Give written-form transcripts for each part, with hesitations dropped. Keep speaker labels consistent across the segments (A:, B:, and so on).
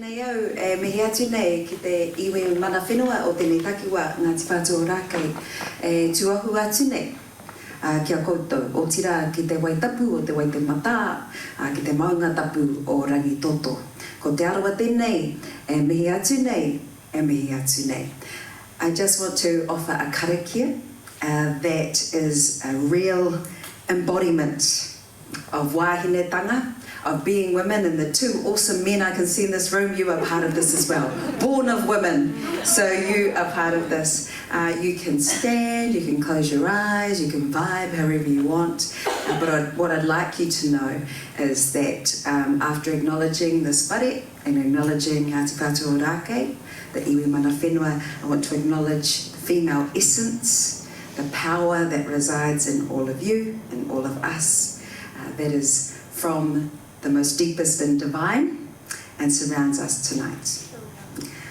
A: Tēnei au, mihi atu nei ki te iwi mana whenua o tēnei takiwa Ngāti Whātua Rākei tuahu atu nei kia koutou, o tira ki te waitapu o te waitemata, ki te maunga tapu o rangi toto. Ko te Arawa tēnei, mihi atu nei, mihi atu nei. I just want to offer a karakia that is a real embodiment of wāhinetanga, of being women, and the two awesome men I can see in this room, you are part of this as well. Born of women, so you are part of this. You can stand, you can close your eyes, you can vibe however you want, but what I'd like you to know is that after acknowledging this whare and acknowledging Ngāti Whātua Rākei, the iwi mana whenua, I want to acknowledge the female essence, the power that resides in all of you and all of us, that is from the most deepest and divine, and surrounds us tonight.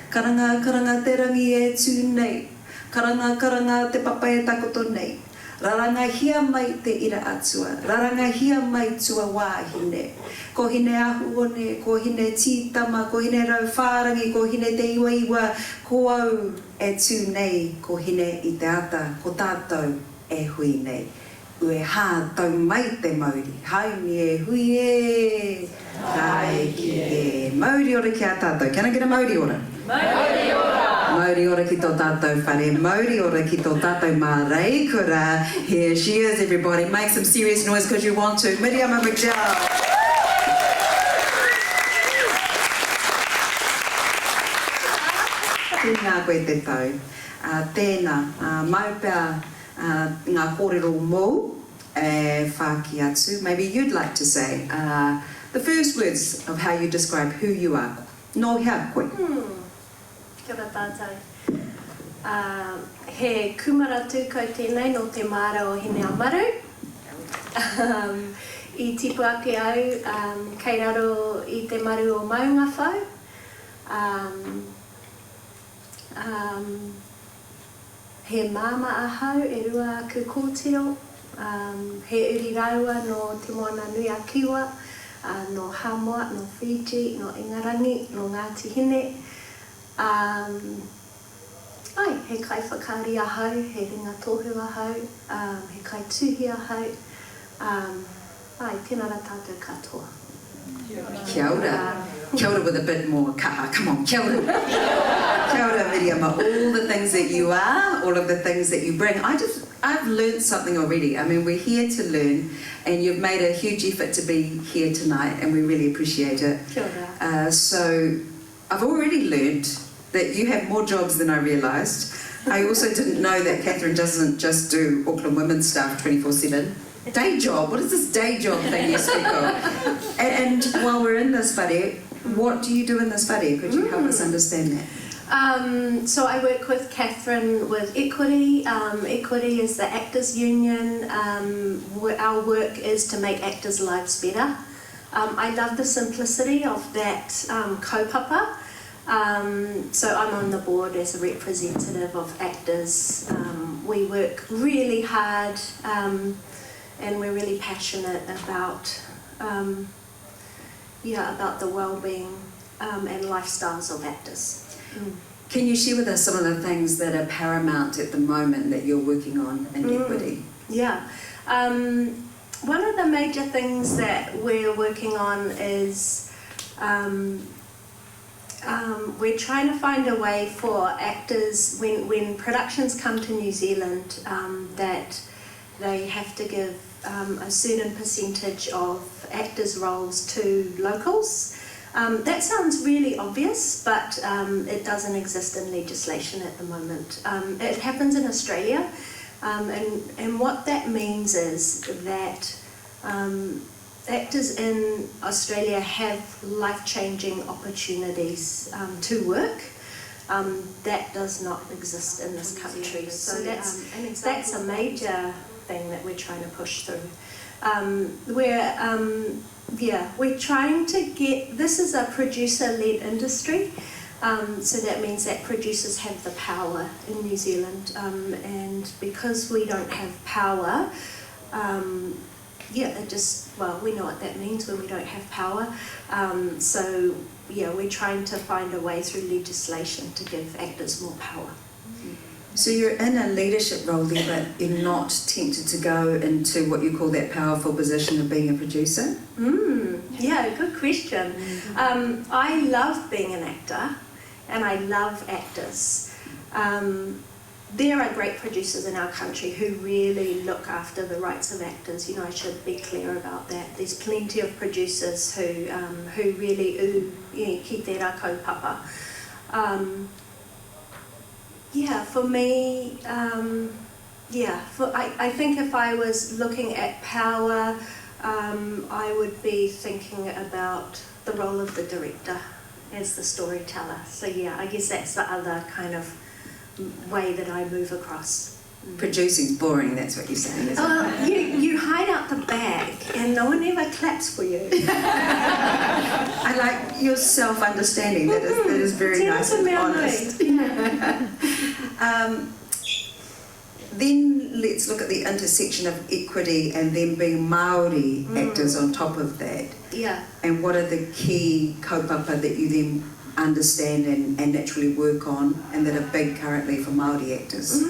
A: Karanga, karanga te rangi e tū nei, karanga, karanga te papa e takoto nei, raranga hia mai te ira atua, raranga hia mai tua wāhine, ko hine ahu one, ko hine tītama, ko hine rau whārangi, ko hine te iwa iwa, ko au e tū nei, ko hine I te ata, ko tātou e hui nei. Ue hā tau mai te mauri, hauni e hui e, kai ki e. Mauri ora ki a tātou. Can I get a mauri ora? Mauri ora! Mauri ora ki tō tātou whare, mauri ora ki tō tātou mā reikura. Here she is, everybody. Make some serious noise because you want to. Miriama McDowell. Tēnā koe te tau. Tēnā, maupea ngā kōrero mō whāki atu. Maybe you'd like to say the first words of how you describe who you are. Nō hea koe.
B: Kia ora tātou. He kumara tūkau tēnei no te māra o Hine Amaru. I tipu ake au, kei raro I te maru o maunga whau. He māma ahau e rua aku kōtiro, he uri raua no te moana nui a Kiwa, no Hamoa, no Fiji, no Ingarangi, no Ngāti Hine. He kai whakaari ahau, he ringa tohu ahau, he kai tuhi ahau. Tēnā rā tātou katoa.
A: Kia ora. Kia ora with a bit more kaha. Come on, kia ora. Kia ora, Miriama. All the things that you are, all of the things that you bring. I've learned something already. I mean, we're here to learn, and you've made a huge effort to be here tonight, and we really appreciate it.
B: Kia ora.
A: So I've already learned that you have more jobs than I realised. I also didn't know that Catherine doesn't just do Auckland Women's stuff 24/7. Day job, what is this day job thing you speak of? And while we're in this whare, what do you do in this whare? Could you help us understand that?
B: So I work with Catherine with Equity. Equity is the Actors Union. Our work is to make actors' lives better. I love the simplicity of that kaupapa. So I'm on the board as a representative of actors. We work really hard. And we're really passionate about, about the well-being and lifestyles of actors.
A: Can you share with us some of the things that are paramount at the moment that you're working on in Equity?
B: Yeah. One of the major things that we're working on is we're trying to find a way for actors, when productions come to New Zealand, that they have to give a certain percentage of actors' roles to locals. That sounds really obvious, but it doesn't exist in legislation at the moment. It happens in Australia, and what that means is that actors in Australia have life-changing opportunities to work. That does not exist in this country. So that's a major thing that we're trying to push through. We're trying to get, this is a producer-led industry, so that means that producers have the power in New Zealand, and because we don't have power, it just, well, we know what that means when we don't have power. So we're trying to find a way through legislation to give actors more power.
A: So you're in a leadership role there, but you're not tempted to go into what you call that powerful position of being a producer?
B: Yeah, good question. I love being an actor, and I love actors. There are great producers in our country who really look after the rights of actors. I should be clear about that. There's plenty of producers who really ki tērā kaupapa. For me, I think if I was looking at power, I would be thinking about the role of the director as the storyteller. So I guess that's the other kind of way that I move across.
A: Producing's boring, that's what you're saying, isn't it?
B: You hide out the back and no one ever claps for you.
A: I like your self-understanding. That is very nice and honest. Then let's look at the intersection of equity and then being Māori actors on top of that.
B: Yeah.
A: And what are the key kaupapa that you then understand and naturally work on and that are big currently for Māori actors?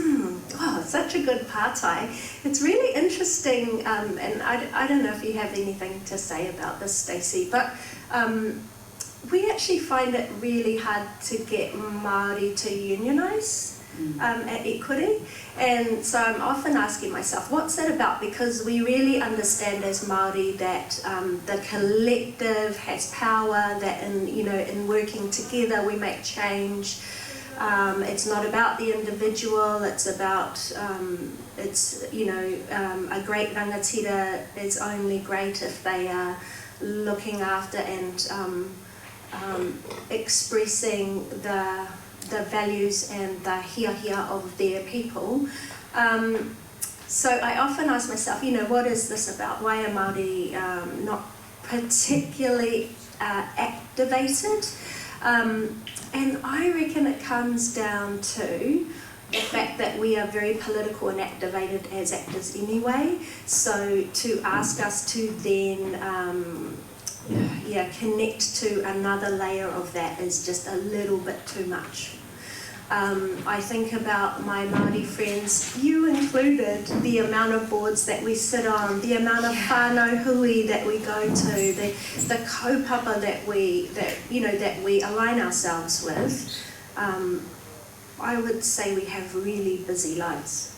B: Oh, such a good partai. It's really interesting, and I don't know if you have anything to say about this, Stacey, but we actually find it really hard to get Māori to unionise at equity, and so I'm often asking myself, what's that about? Because we really understand as Māori that the collective has power, that in working together we make change. It's not about the individual, it's about, a great rangatira is only great if they are looking after and expressing the values and the hia of their people. So I often ask myself, what is this about? Why are Māori not particularly activated? And I reckon it comes down to the fact that we are very political and activated as actors anyway. So to ask us to then connect to another layer of that is just a little bit too much. I think about my Māori friends, you included, the amount of boards that we sit on, the amount of whānau hui that we go to, the kaupapa that we align ourselves with. I would say we have really busy lives.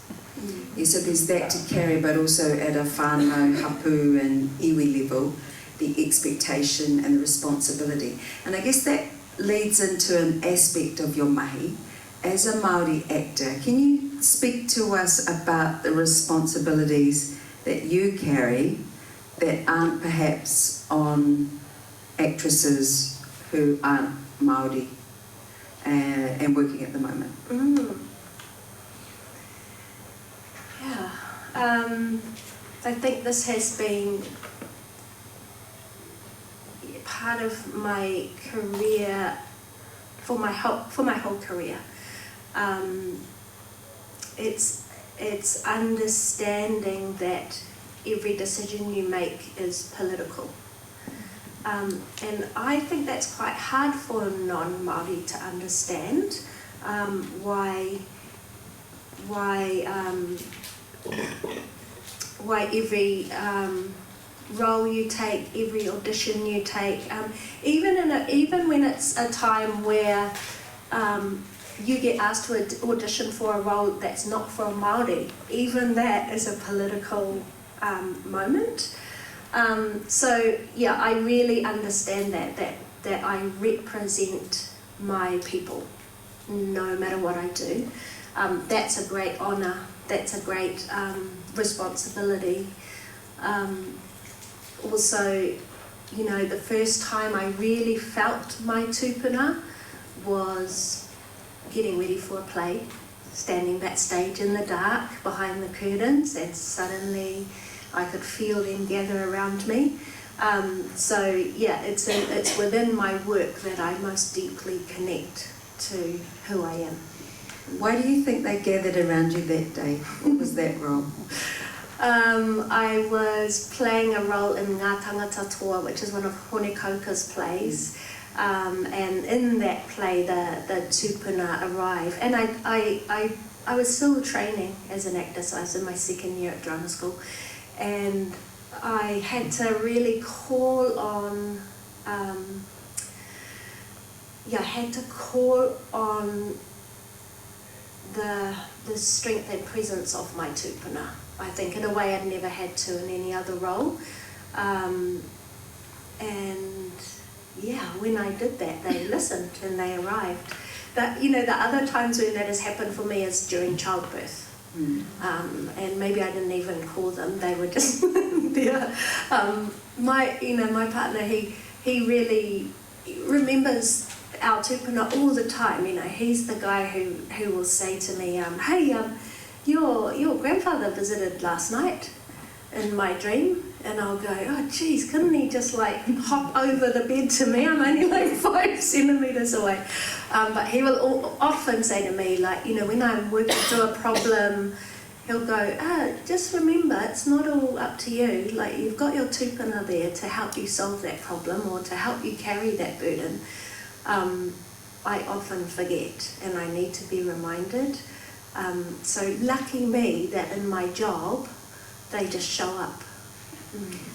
A: Yeah, so there's that to carry, but also at a whānau, hapu and iwi level, the expectation and the responsibility. And I guess that leads into an aspect of your mahi. As a Māori actor, can you speak to us about the responsibilities that you carry that aren't perhaps on actresses who aren't Māori and working at the moment?
B: Yeah, I think this has been part of my career for my whole career. It's understanding that every decision you make is political. And I think that's quite hard for non-Māori to understand why every role you take, every audition you take, even when it's a time where you get asked to audition for a role that's not for Māori, even that is a political moment. So yeah, I really understand that I represent my people, no matter what I do. That's a great honour, that's a great responsibility. Also, the first time I really felt my tupuna was getting ready for a play, standing backstage in the dark behind the curtains, and suddenly I could feel them gather around me. So yeah, it's within my work that I most deeply connect to who I am.
A: Why do you think they gathered around you that day? What was that role?
B: I was playing a role in Ngā Tahu, which is one of Honekoka's plays. And in that play, the tūpuna arrive. And I was still training as an actor, so I was in my second year at drama school. And I had to really call on, the strength and presence of my tūpuna. I think in a way I'd never had to in any other role. And yeah, when I did that, they listened and they arrived. But you know, the other times when that has happened for me is during childbirth. And maybe I didn't even call them, they were just there. My partner, he really remembers our tūpuna all the time. You know, he's the guy who will say to me, hey, your grandfather visited last night in my dream. And I'll go, oh geez, couldn't he just like hop over the bed to me? I'm only like 5 centimetres away. But he will often say to me, like, you know, when I'm working through a problem, he'll go, just remember, it's not all up to you. Like, you've got your tūpuna there to help you solve that problem or to help you carry that burden. I often forget and I need to be reminded. So lucky me that in my job, they just show up.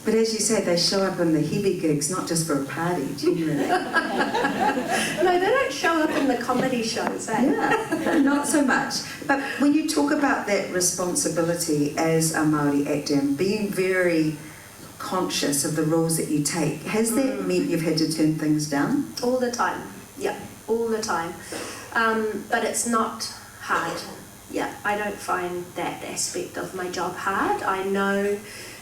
A: But as you say, they show up in the heavy gigs, not just for a party, generally.
B: No, they don't show up in the comedy shows, eh?
A: Yeah, not so much. But when you talk about that responsibility as a Māori actor and being very conscious of the roles that you take, has that meant you've had to turn things down?
B: All the time, yeah, all the time. But it's not hard. Yeah, I don't find that aspect of my job hard. I know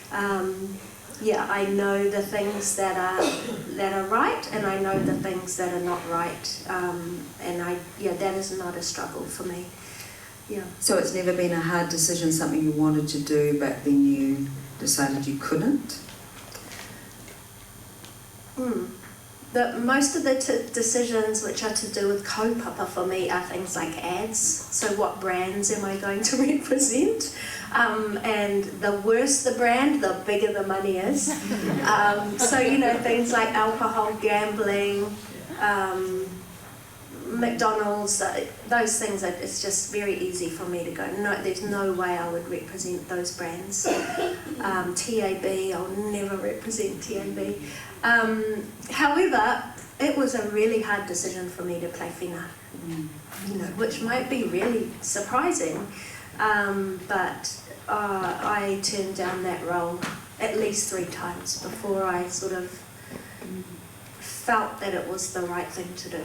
B: I know the things that are right, and I know the things that are not right, and that is not a struggle for me. Yeah. So
A: it's never been a hard decision, something you wanted to do, but then you decided you couldn't?
B: Most of the decisions which are to do with kaupapa for me are things like ads. So what brands am I going to represent? And the worse the brand, the bigger the money is. So, you know, things like alcohol, gambling, McDonald's, those things, it's just very easy for me to go, no, there's no way I would represent those brands. TAB, I'll never represent TAB. However, it was a really hard decision for me to play whina, you know, which might be really surprising, but I turned down that role at least 3 times before I sort of felt that it was the right thing to do.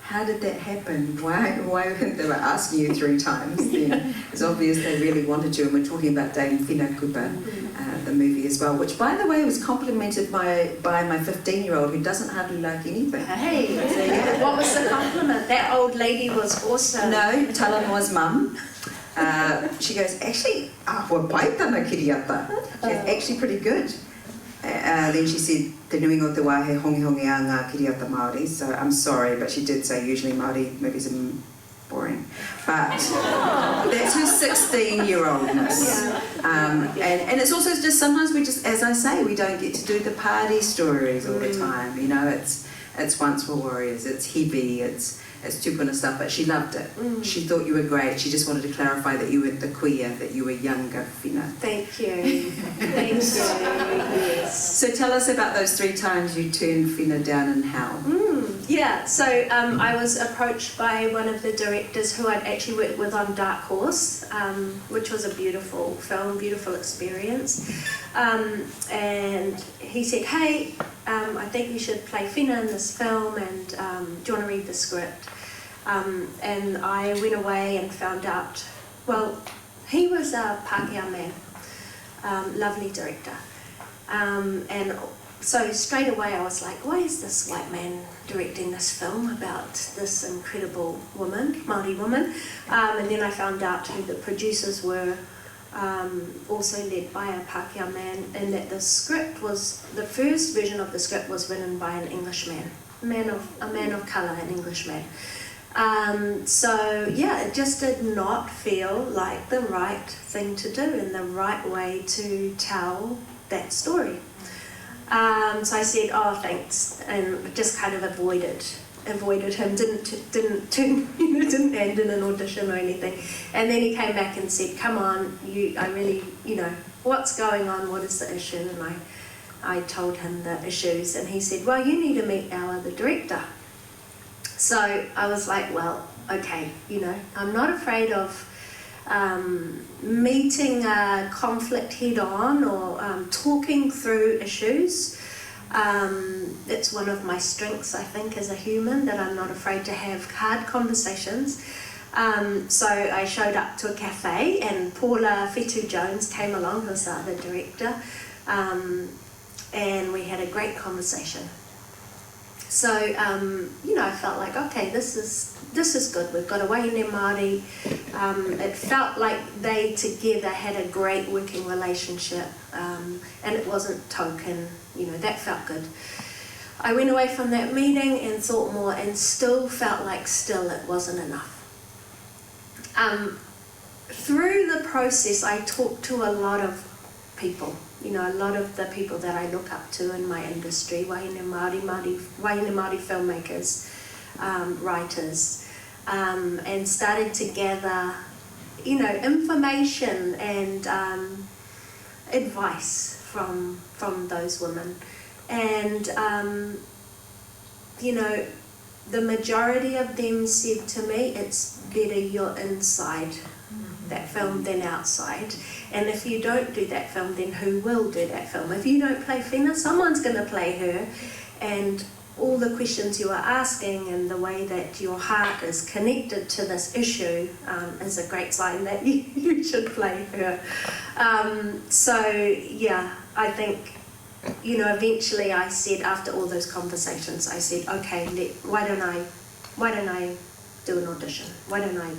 A: How did that happen? Why they were asking you 3 times then? It's obvious they really wanted you, and we're talking about Dame Whina Kupa, the movie as well, which by the way was complimented by my 15-year-old who doesn't hardly like anything.
B: Hey, what was the compliment? That old lady was awesome.
A: No, Talanoa's mum. She goes, actually, wa paitana kiriata. She's actually pretty good. Then she said, te nui o te wā he hongi hongi a ngā kiriata Māori, so I'm sorry, but she did say usually Māori movies are boring. But that's her 16-year-oldness. And it's also just sometimes we just, as I say, we don't get to do the party stories all the time. You know, it's Once Were Warriors, it's heavy, it's tūpuna stuff, but she loved it. She thought you were great. She just wanted to clarify that you weren't the queer, that you were younger whina.
B: Thank you. Thank you. Yes.
A: So tell us about those 3 times you turned whina down and how.
B: Yeah, so I was approached by one of the directors who I'd actually worked with on Dark Horse, which was a beautiful film, beautiful experience. And he said, hey, I think you should play whina in this film, and do you want to read the script? And I went away and found out, well, he was a Pākehā man, lovely director. And so straight away I was like, why is this white man directing this film about this incredible woman, Māori woman? And then I found out who the producers were, also led by a Pākehā man, and that the script was, the first version of the script was written by an Englishman, a man of colour, an Englishman. So yeah, it just did not feel like the right thing to do and the right way to tell that story. So I said, oh, thanks, and just kind of avoided him, didn't hand in an audition or anything. And then he came back and said, come on, I really, what's going on, what is the issue? And I told him the issues, and he said, well, you need to meet our other director. So I was like, well, okay, I'm not afraid of meeting a conflict head on or talking through issues. It's one of my strengths, I think, as a human, that I'm not afraid to have hard conversations. So I showed up to a cafe, and Paula Whetu-Jones came along, who's the other director, and we had a great conversation. So, I felt like, okay, this is good. We've got a wahine Māori. It felt like they together had a great working relationship, and it wasn't token, that felt good. I went away from that meeting and thought more, and still felt like it wasn't enough. Through the process, I talked to a lot of people, a lot of the people that I look up to in my industry, wahine Māori filmmakers, writers, and started to gather, information and advice from those women. And, the majority of them said to me, it's better you're inside that film than outside. And if you don't do that film, then who will do that film? If you don't play Whina, someone's going to play her. And all the questions you are asking and the way that your heart is connected to this issue is a great sign that you should play her. So yeah, I think, eventually I said, after all those conversations, I said, okay, why don't I do an audition? Why don't I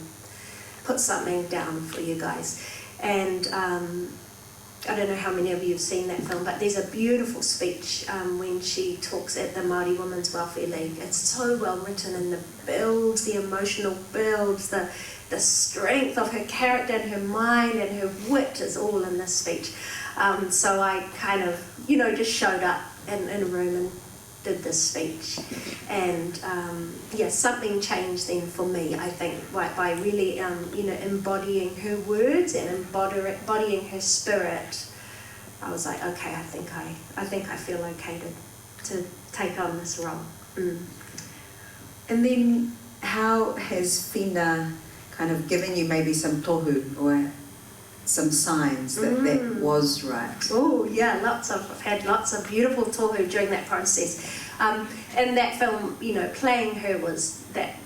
B: put something down for you guys? And I don't know how many of you have seen that film, but there's a beautiful speech when she talks at the Māori Women's Welfare League. It's so well written, and the emotional builds, the strength of her character and her mind and her wit is all in this speech. So I kind of, just showed up in a room and did this speech. And something changed then for me, I think, by really, embodying her words and embodying her spirit. I was like, okay, I think I feel okay to take on this role.
A: And then how has Whina kind of given you maybe some tohu or some signs that was right?
B: Oh yeah, I've had lots of beautiful tohu during that process. And that film, playing her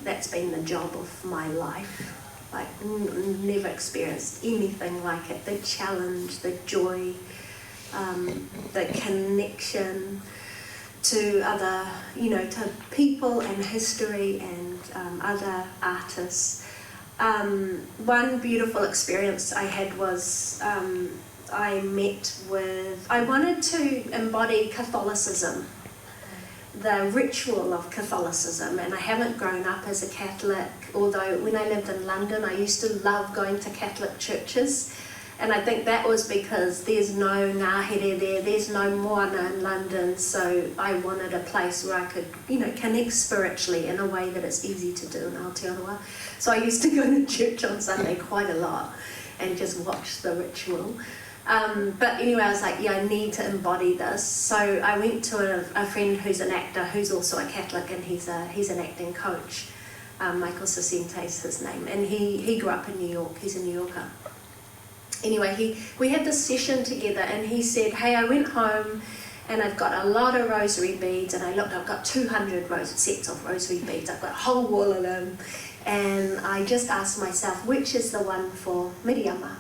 B: that's been the job of my life. Like, never experienced anything like it. The challenge, the joy, the connection to other, to people and history and other artists. One beautiful experience I had was I wanted to embody Catholicism, the ritual of Catholicism, and I haven't grown up as a Catholic, although when I lived in London I used to love going to Catholic churches, and I think that was because there's no ngāhere there's no moana in London, so I wanted a place where I could, connect spiritually in a way that it's easy to do in Aotearoa. So I used to go to church on Sunday quite a lot and just watch the ritual. But anyway, I was like, I need to embody this. So I went to a friend who's an actor, who's also a Catholic, and he's an acting coach. Michael Sasente is his name, and he grew up in New York. He's a New Yorker. Anyway, we had this session together, and he said, hey, I went home and I've got a lot of rosary beads, and I've got 200 sets of rosary beads. I've got a whole wall of them. And I just asked myself, which is the one for Miriama?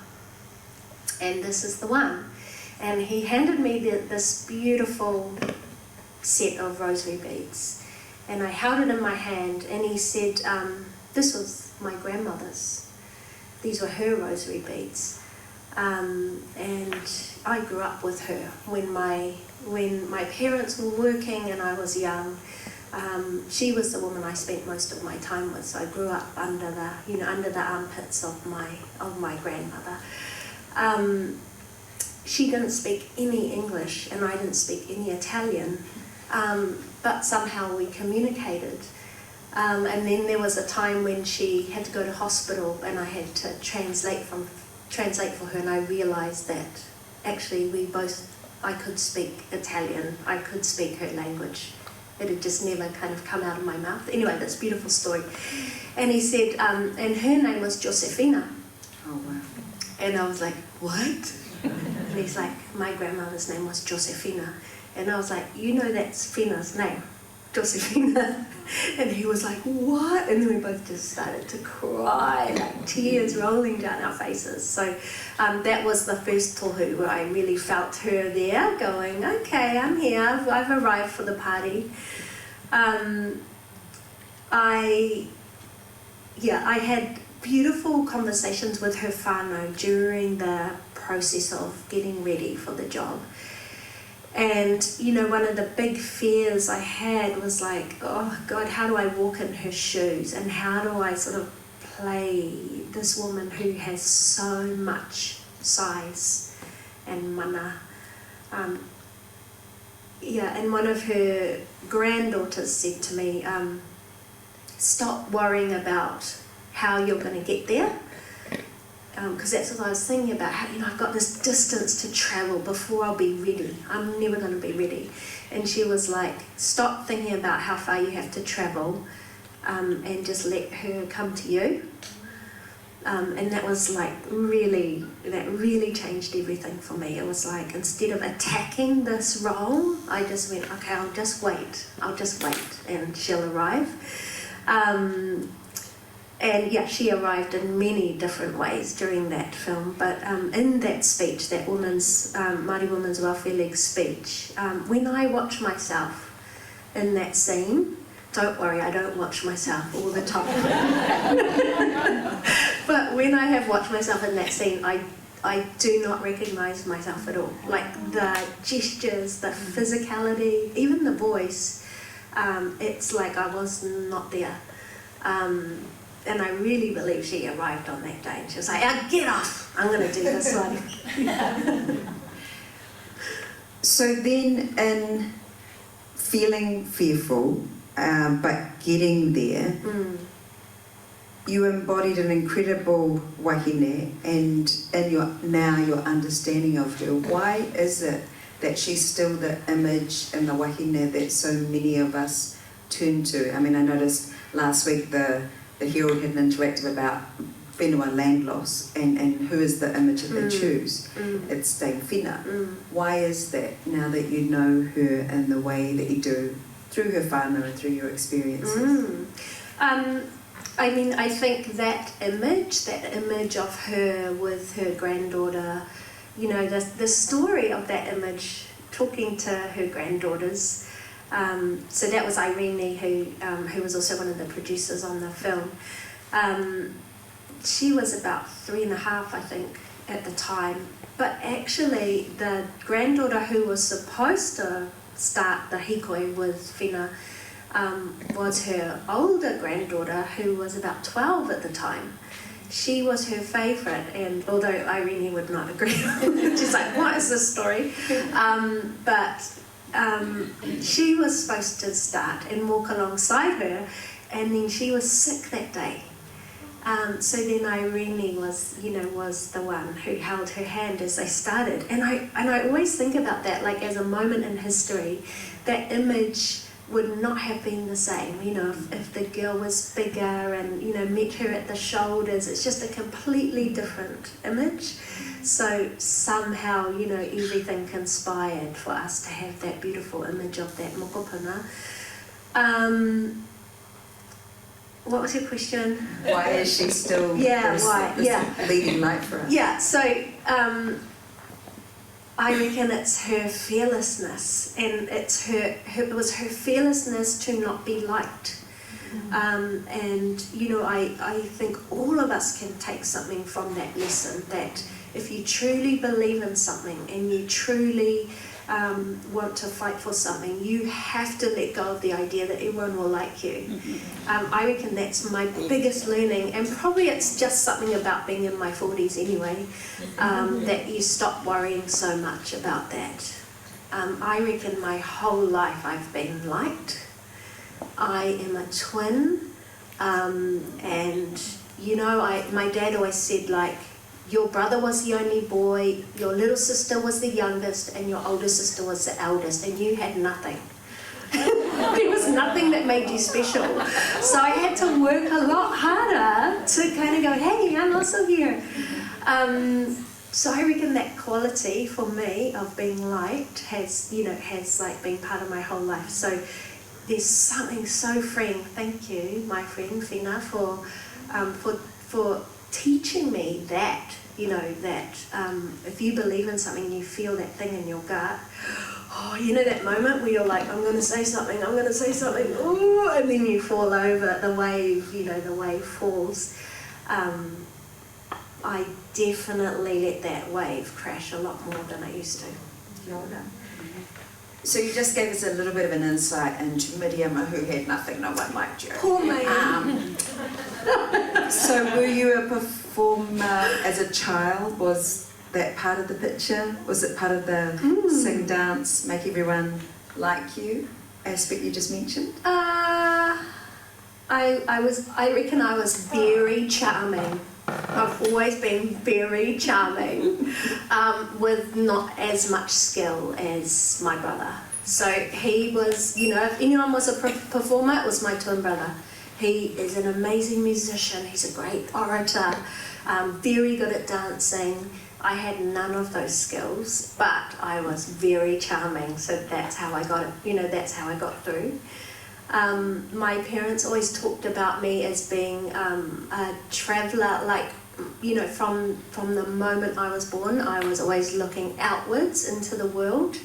B: And this is the one. And he handed me this beautiful set of rosary beads. And I held it in my hand, and he said, this was my grandmother's. These were her rosary beads. And I grew up with her when my parents were working and I was young. She was the woman I spent most of my time with, so I grew up under the armpits of my grandmother. She didn't speak any English and I didn't speak any Italian, but somehow we communicated. And then there was a time when she had to go to hospital and I had to translate for her, and I realised that actually I could speak Italian, I could speak her language. It had just never kind of come out of my mouth. Anyway, that's a beautiful story. And he said, and her name was Josefina.
A: Oh, wow.
B: And I was like, what? And he's like, my grandmother's name was Josefina. And I was like, you know that's Fina's name, Josefina. And he was like, what? And then we both just started to cry, like tears rolling down our faces. So that was the first tohu where I really felt her there going, okay, I'm here, I've arrived for the party. I had beautiful conversations with her whānau during the process of getting ready for the job. And, you know, one of the big fears I had was like, oh God, how do I walk in her shoes? And how do I sort of play this woman who has so much size and mana? And one of her granddaughters said to me, stop worrying about how you're going to get there. Because that's what I was thinking about, how, you know, I've got this distance to travel before I'll be ready. I'm never going to be ready. And she was like, stop thinking about how far you have to travel and just let her come to you. And that was like that really changed everything for me. It was like, instead of attacking this role, I just went, okay, I'll just wait and she'll arrive. And yeah, she arrived in many different ways during that film, but in that speech, that Māori Women's Welfare League speech, when I watch myself in that scene, don't worry, I don't watch myself all the time. But when I have watched myself in that scene, I do not recognise myself at all. Like the gestures, the physicality, even the voice, it's like I was not there. And I really believe she arrived on that day. She was like, get off, I'm going to do this one.
A: So then, in feeling fearful, but getting there, you embodied an incredible wahine, and in your understanding of her, why is it that she's still the image and the wahine that so many of us turn to? I mean, I noticed last week the Herald had an interactive about whenua land loss and who is the image that they choose. It's Dame Whina. Why is that, now that you know her in the way that you do, through her whānau and through your experiences?
B: I mean, I think that image of her with her granddaughter, you know, the story of that image, talking to her granddaughters. So that was Irene, who was also one of the producers on the film. She was about 3.5, I think, at the time. But actually, the granddaughter who was supposed to start the hikoi with Whina was her older granddaughter, who was about 12 at the time. She was her favourite, and although Irene would not agree, she's like, what is this story? She was supposed to start and walk alongside her, and then she was sick that day. So then Irene was the one who held her hand as they started. And I always think about that, like as a moment in history, that image would not have been the same, you know, if the girl was bigger and, you know, met her at the shoulders. It's just a completely different image. So somehow, you know, everything conspired for us to have that beautiful image of that mokopuna. What was your question?
A: Why is she still this leading light for us?
B: Yeah, so I reckon it's her fearlessness, and it was her fearlessness to not be liked. And, you know, I think all of us can take something from that lesson, that if you truly believe in something and you truly want to fight for something, you have to let go of the idea that everyone will like you. I reckon that's my biggest learning, and probably it's just something about being in my 40s anyway, that you stop worrying so much about that. I reckon my whole life I've been liked. I am a twin, and you know, my dad always said, like, your brother was the only boy, your little sister was the youngest, and your older sister was the eldest, and you had nothing. There was nothing that made you special. So I had to work a lot harder to kind of go, hey, I'm also here. So I reckon that quality for me of being liked has like been part of my whole life. So there's something so freeing. Thank you, my friend Fina, for teaching me that, that if you believe in something, you feel that thing in your gut. Oh, that moment where you're like, I'm going to say something, ooh, and then you fall over, the wave falls. I definitely let that wave crash a lot more than I used to.
A: So you just gave us a little bit of an insight into Miriama, who had nothing, no one liked you.
B: Poor me.
A: So were you a performer as a child? Was that part of the picture? Was it part of the sing, dance, make everyone like you aspect you just mentioned?
B: I reckon I was very charming. I've always been very charming, with not as much skill as my brother. So he was, if anyone was a performer, it was my twin brother. He is an amazing musician, he's a great orator, very good at dancing. I had none of those skills, but I was very charming, so that's how I got it, that's how I got through. My parents always talked about me as being a traveller, like, from the moment I was born, I was always looking outwards into the world.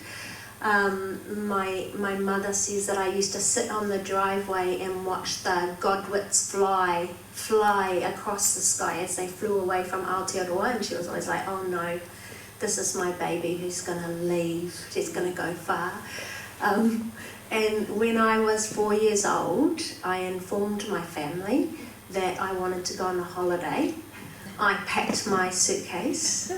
B: My mother says that I used to sit on the driveway and watch the godwits fly across the sky as they flew away from Aotearoa, and she was always like, oh no, this is my baby who's going to leave, she's going to go far. And when I was 4 years old, I informed my family that I wanted to go on a holiday. I packed my suitcase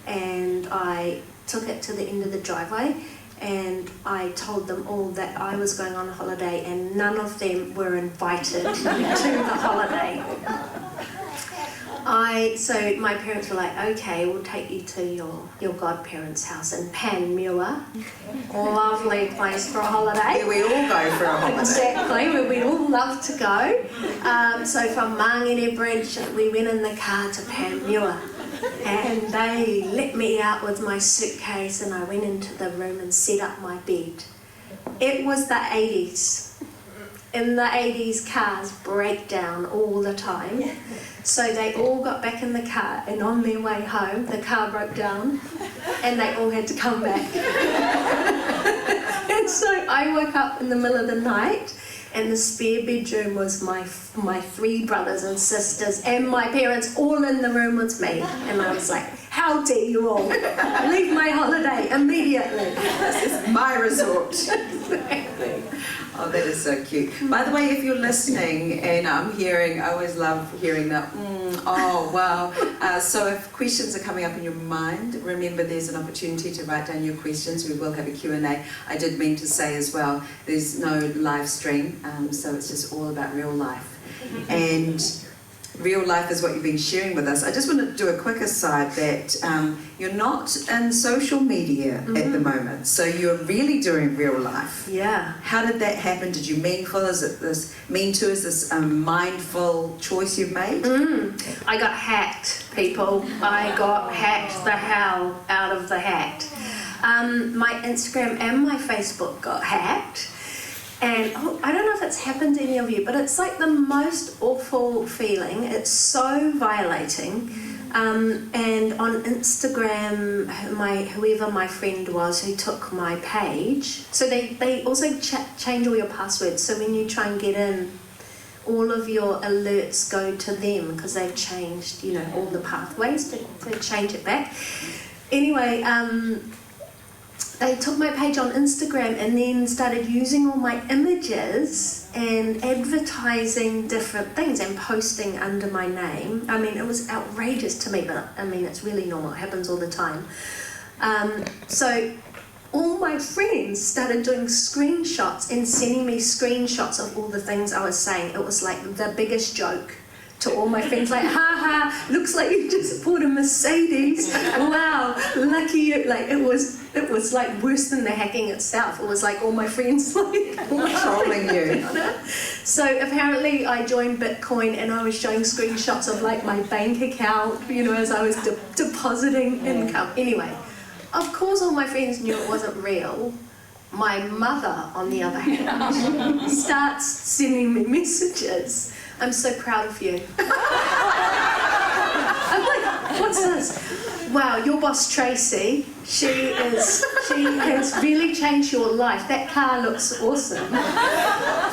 B: and I took it to the end of the driveway, and I told them all that I was going on a holiday, and none of them were invited to the holiday. So my parents were like, okay, we'll take you to your godparents' house in Panmure. Lovely place for a holiday.
A: Where we all go for a holiday.
B: Exactly, where we all love to go. So from Mangere Bridge, we went in the car to Panmure. And they let me out with my suitcase, and I went into the room and set up my bed. It was the 80s. In the 80s, cars break down all the time. So they all got back in the car, and on their way home, the car broke down, and they all had to come back. And so I woke up in the middle of the night, and the spare bedroom was my 3 brothers and sisters and my parents all in the room with me. And I was like, how dare you all leave my holiday immediately.
A: This is my resort.
B: Exactly.
A: Oh, that is so cute. By the way, if you're listening, and I always love hearing that, oh, wow. So if questions are coming up in your mind, remember there's an opportunity to write down your questions. We will have a Q&A. I did mean to say as well, there's no live stream, so it's just all about real life. And real life is what you've been sharing with us. I just want to do a quick aside that you're not in social media at the moment, so you're really doing real life.
B: Yeah.
A: How did that happen? Did you mean this mindful choice you've made?
B: I got hacked, people. I got hacked the hell out of the hacked. My Instagram and my Facebook got hacked. And I don't know if it's happened to any of you, but it's like the most awful feeling. It's so violating. And on Instagram, whoever my friend was who took my page, so they also change all your passwords. So when you try and get in, all of your alerts go to them because they've changed, all the pathways to change it back. Anyway, they took my page on Instagram and then started using all my images and advertising different things and posting under my name. I mean, it was outrageous to me, but I mean, it's really normal. It happens all the time. So all my friends started doing screenshots and sending me screenshots of all the things I was saying. It was like the biggest joke to all my friends, like, ha, looks like you just bought a Mercedes. Wow, lucky you. Like, it was like worse than the hacking itself. It was like all my friends like
A: trolling you.
B: So apparently I joined Bitcoin and I was showing screenshots of like my bank account, you know, as I was depositing income. Anyway, of course all my friends knew it wasn't real. My mother, on the other hand, starts sending me messages. I'm so proud of you. I'm like, what's this? Wow, your boss Tracy, she has really changed your life. That car looks awesome.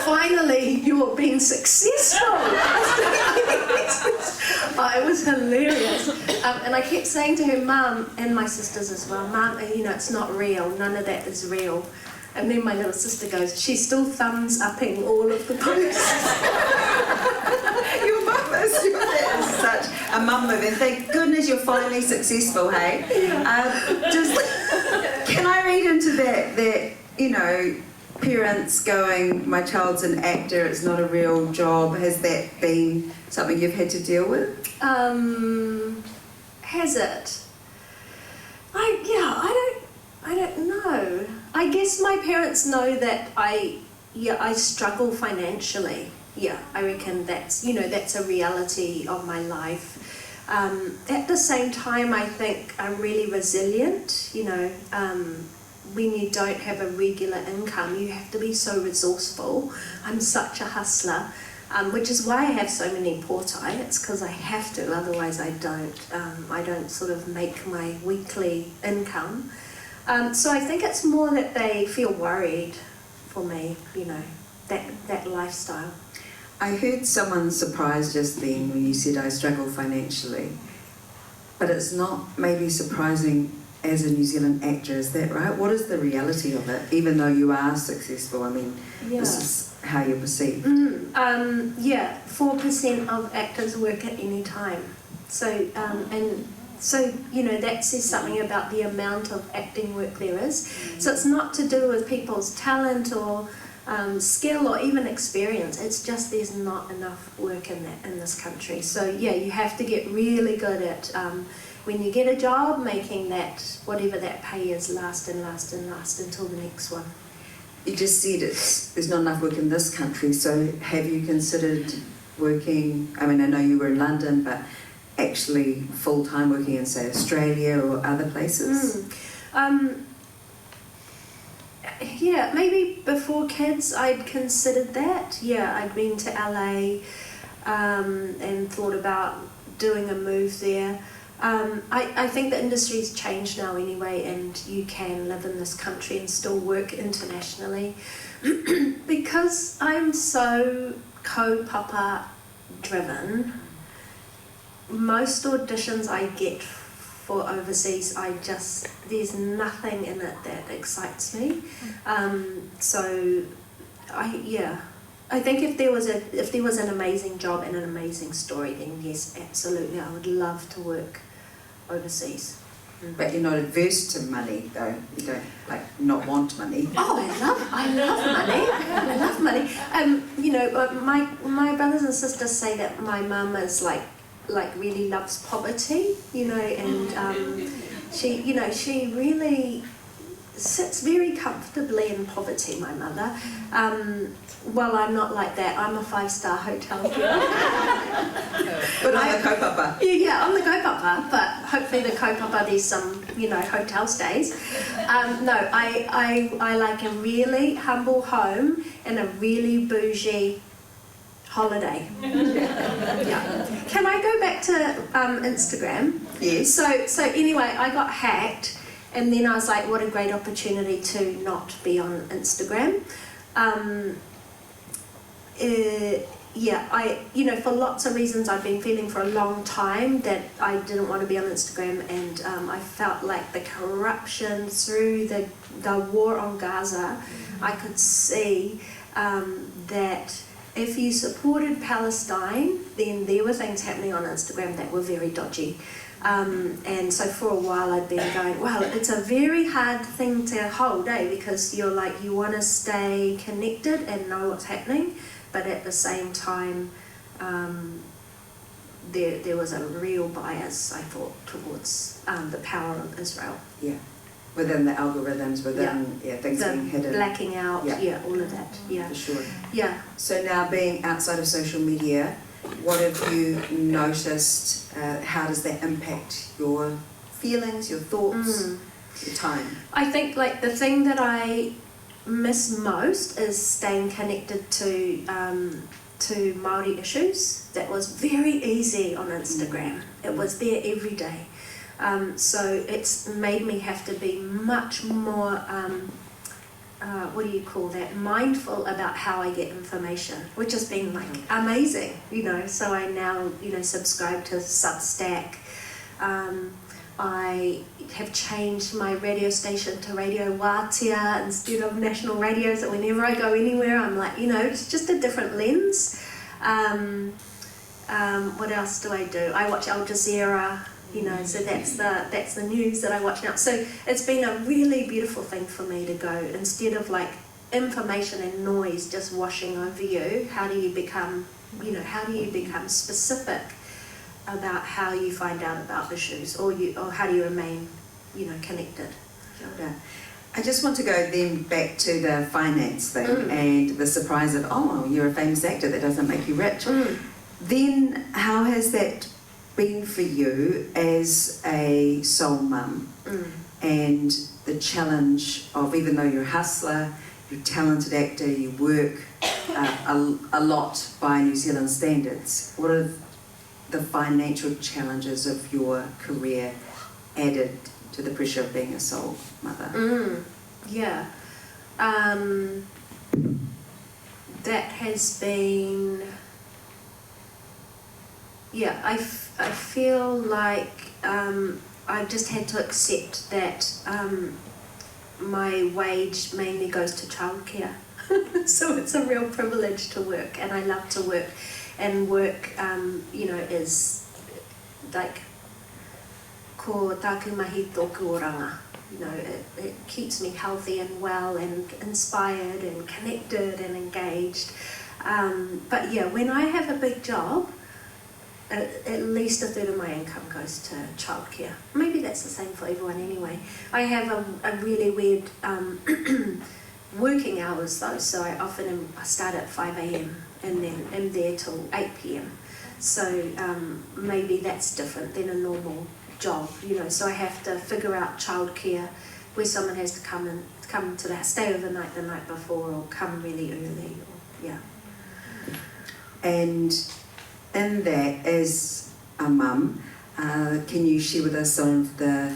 B: Finally, you're being successful. Oh, it was hilarious. And I kept saying to her, Mum, and my sisters as well, Mum, you know, it's not real. None of that is real. And then my little sister goes, she's still thumbs-upping all of the posts.
A: Your mum is such a mum move, and thank goodness you're finally successful, hey? Can I read into that, you know, parents going, my child's an actor, it's not a real job. Has that been something you've had to deal with?
B: Has it? I don't know. I guess my parents know that I struggle financially. Yeah, I reckon that's a reality of my life. At the same time, I think I'm really resilient. You know, when you don't have a regular income, you have to be so resourceful. I'm such a hustler, which is why I have so many portai. It's because I have to, otherwise I don't sort of make my weekly income. So I think it's more that they feel worried for me, you know, that lifestyle.
A: I heard someone surprised just then when you said I struggle financially, but it's not maybe surprising as a New Zealand actor, is that right? What is the reality of it, even though you are successful? I mean, This is how you're perceived.
B: 4% of actors work at any time. So, So, you know, that says something about the amount of acting work there is. So it's not to do with people's talent or skill or even experience. It's just there's not enough work in this country. So, yeah, you have to get really good at, when you get a job, making that, whatever that pay is, last until the next one.
A: You just said there's not enough work in this country, so have you considered working, I mean, I know you were in London, but actually full-time working in, say, Australia or other places?
B: Yeah, maybe before kids I'd considered that. Yeah, I'd been to LA and thought about doing a move there. I think the industry's changed now anyway, and you can live in this country and still work internationally. Because I'm so kaupapa driven, most auditions I get for overseas, there's nothing in it that excites me. I think if there was an amazing job and an amazing story, then yes, absolutely, I would love to work overseas.
A: But you're not adverse to money, though. You don't not want money.
B: Oh, I love money. I love money. You know, my brothers and sisters say that my mum is like really loves poverty, you know, and she really sits very comfortably in poverty, my mother. Well, I'm not like that. I'm a 5-star hotel girl.
A: But on the kaupapa.
B: Yeah, on the kaupapa, but hopefully the kaupapa there's some, you know, hotel stays. No, I like a really humble home and a really bougie holiday. Yeah. Can I go back to Instagram?
A: Yes.
B: So anyway, I got hacked, and then I was like, what a great opportunity to not be on Instagram. for lots of reasons I've been feeling for a long time that I didn't want to be on Instagram, and I felt like the corruption through the war on Gaza, I could see that if you supported Palestine, then there were things happening on Instagram that were very dodgy. And so for a while I'd been going, well, it's a very hard thing to hold, because you're like, you want to stay connected and know what's happening, but at the same time, there was a real bias, I thought, towards the power of Israel.
A: Yeah, within the algorithms, within things being hidden.
B: Blacking out, all of that,
A: For sure.
B: Yeah.
A: So now being outside of social media, what have you noticed? How does that impact your feelings, your thoughts, your time?
B: I think like the thing that I miss most is staying connected to Māori issues. That was very easy on Instagram. It was there every day. So it's made me have to be much more, mindful about how I get information, which has been like amazing, so I now, subscribe to Substack. I have changed my radio station to Radio Wātea instead of national radio, so whenever I go anywhere I'm like, it's just a different lens. What else do I do? I watch Al Jazeera, so that's the news that I watch now. So it's been a really beautiful thing for me to go, instead of like information and noise just washing over you. How do you become specific about how you find out about issues, or how do you remain, connected?
A: I just want to go then back to the finance thing and the surprise of, you're a famous actor, that doesn't make you rich. Then how has that been for you as a sole mum, and the challenge of, even though you're a hustler, you're a talented actor, you work a lot by New Zealand standards, what are the financial challenges of your career added to the pressure of being a sole mother?
B: That has been, I feel like I've just had to accept that my wage mainly goes to childcare. So it's a real privilege to work, and I love to work, and work is like ko taku mahi tōku oranga. It keeps me healthy and well and inspired and connected and engaged. But when I have a big job, at least a third of my income goes to childcare. Maybe that's the same for everyone anyway. I have a really weird working hours though, so I often start at 5 a.m. and then am there till 8 p.m. So maybe that's different than a normal job, so I have to figure out childcare where someone has to come to the stay overnight the night before, or come really early,
A: And in that, as a mum, can you share with us some of the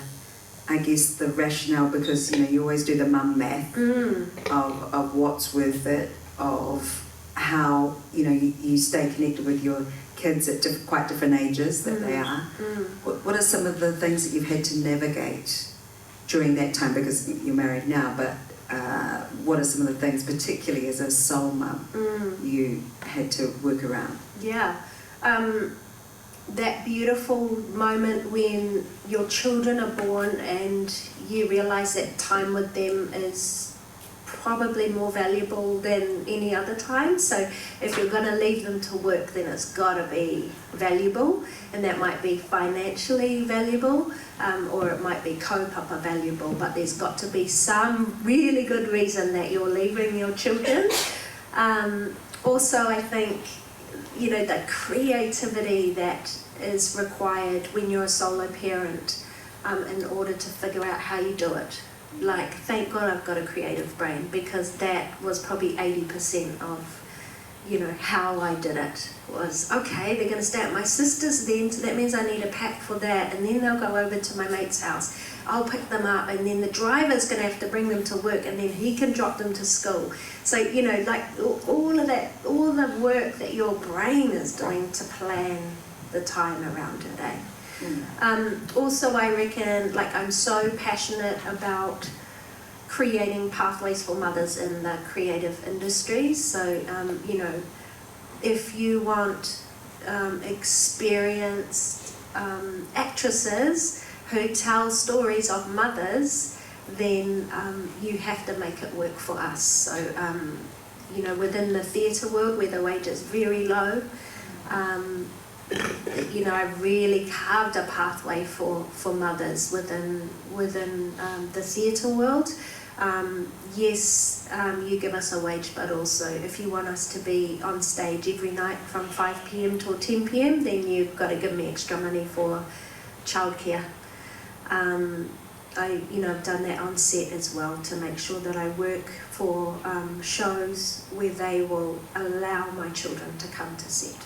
A: rationale, because you always do the mum math of what's worth it, of how you stay connected with your kids at quite different ages that they are. What are some of the things that you've had to navigate during that time, because you're married now, but what are some of the things, particularly as a sole mum, you had to work around? That beautiful moment when your children are born and you realise that time with them is probably more valuable than any other time. So if you're going to leave them to work, then it's got to be valuable, and that might be financially valuable, or it might be kaupapa valuable, but there's got to be some really good reason that you're leaving your children. Also, I think the creativity that is required when you're a solo parent, in order to figure out how you do it. Like, thank God I've got a creative brain, because that was probably 80% of
B: how I did it was, okay, they're going to stay at my sister's then, so that means I need a pack for that, and then they'll go over to my mate's house. I'll pick them up, and then the driver's going to have to bring them to work, and then he can drop them to school. So, like all of that, all the work that your brain is doing to plan the time around a day. Also, I reckon, I'm so passionate about creating pathways for mothers in the creative industries. So, if you want experienced actresses who tell stories of mothers, then you have to make it work for us. So, within the theatre world where the wage is very low, I really carved a pathway for mothers within the theatre world. Yes, you give us a wage, but also if you want us to be on stage every night from 5 p.m. till 10 p.m, then you've got to give me extra money for childcare. I've done that on set as well to make sure that I work for shows where they will allow my children to come to set.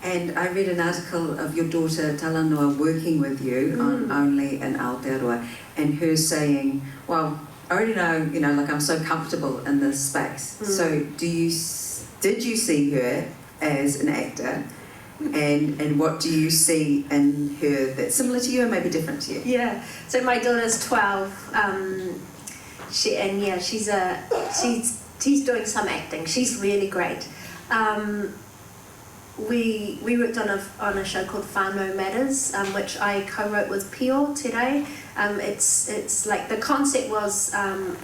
A: And I read an article of your daughter Talanoa working with you on Only in Aotearoa, and her saying, well, I already know, I'm so comfortable in this space. So did you see her as an actor? And what do you see in her that's similar to you or maybe different to you?
B: Yeah, so my daughter's 12. She's doing some acting. She's really great. We worked on a show called Whānau Matters, which I co-wrote with Pio today. It's like the concept was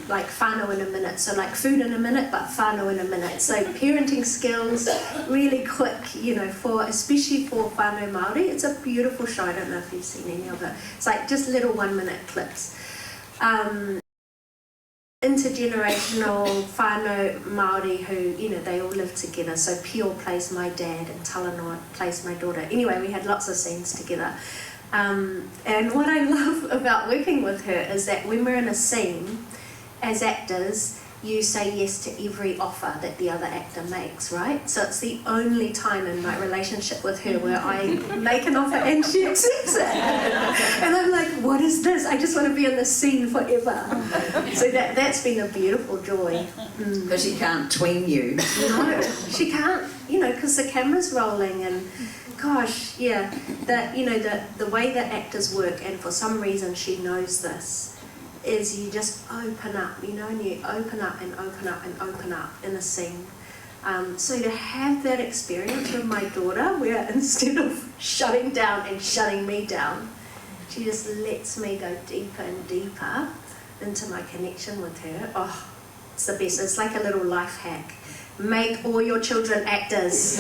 B: like whānau in a minute, so like food in a minute, but whānau in a minute. So parenting skills, really quick, especially for whānau Māori. It's a beautiful show. I don't know if you've seen any of it. It's like just little 1-minute clips. Intergenerational whānau Māori who, they all live together. So Pio plays my dad and Talanoa plays my daughter. Anyway, we had lots of scenes together. And what I love about working with her is that when we're in a scene, as actors, you say yes to every offer that the other actor makes, right? So it's the only time in my relationship with her where I make an offer and she accepts it. And I'm like, what is this? I just want to be in this scene forever. So that's been a beautiful joy.
A: But she can't tween you.
B: No, she can't, because the camera's rolling and gosh, yeah, the way that actors work, and for some reason she knows this, is you just open up, and you open up and open up and open up in a scene. So to have that experience with my daughter, where instead of shutting down and shutting me down, she just lets me go deeper and deeper into my connection with her. Oh, it's the best. It's like a little life hack. Make all your children actors.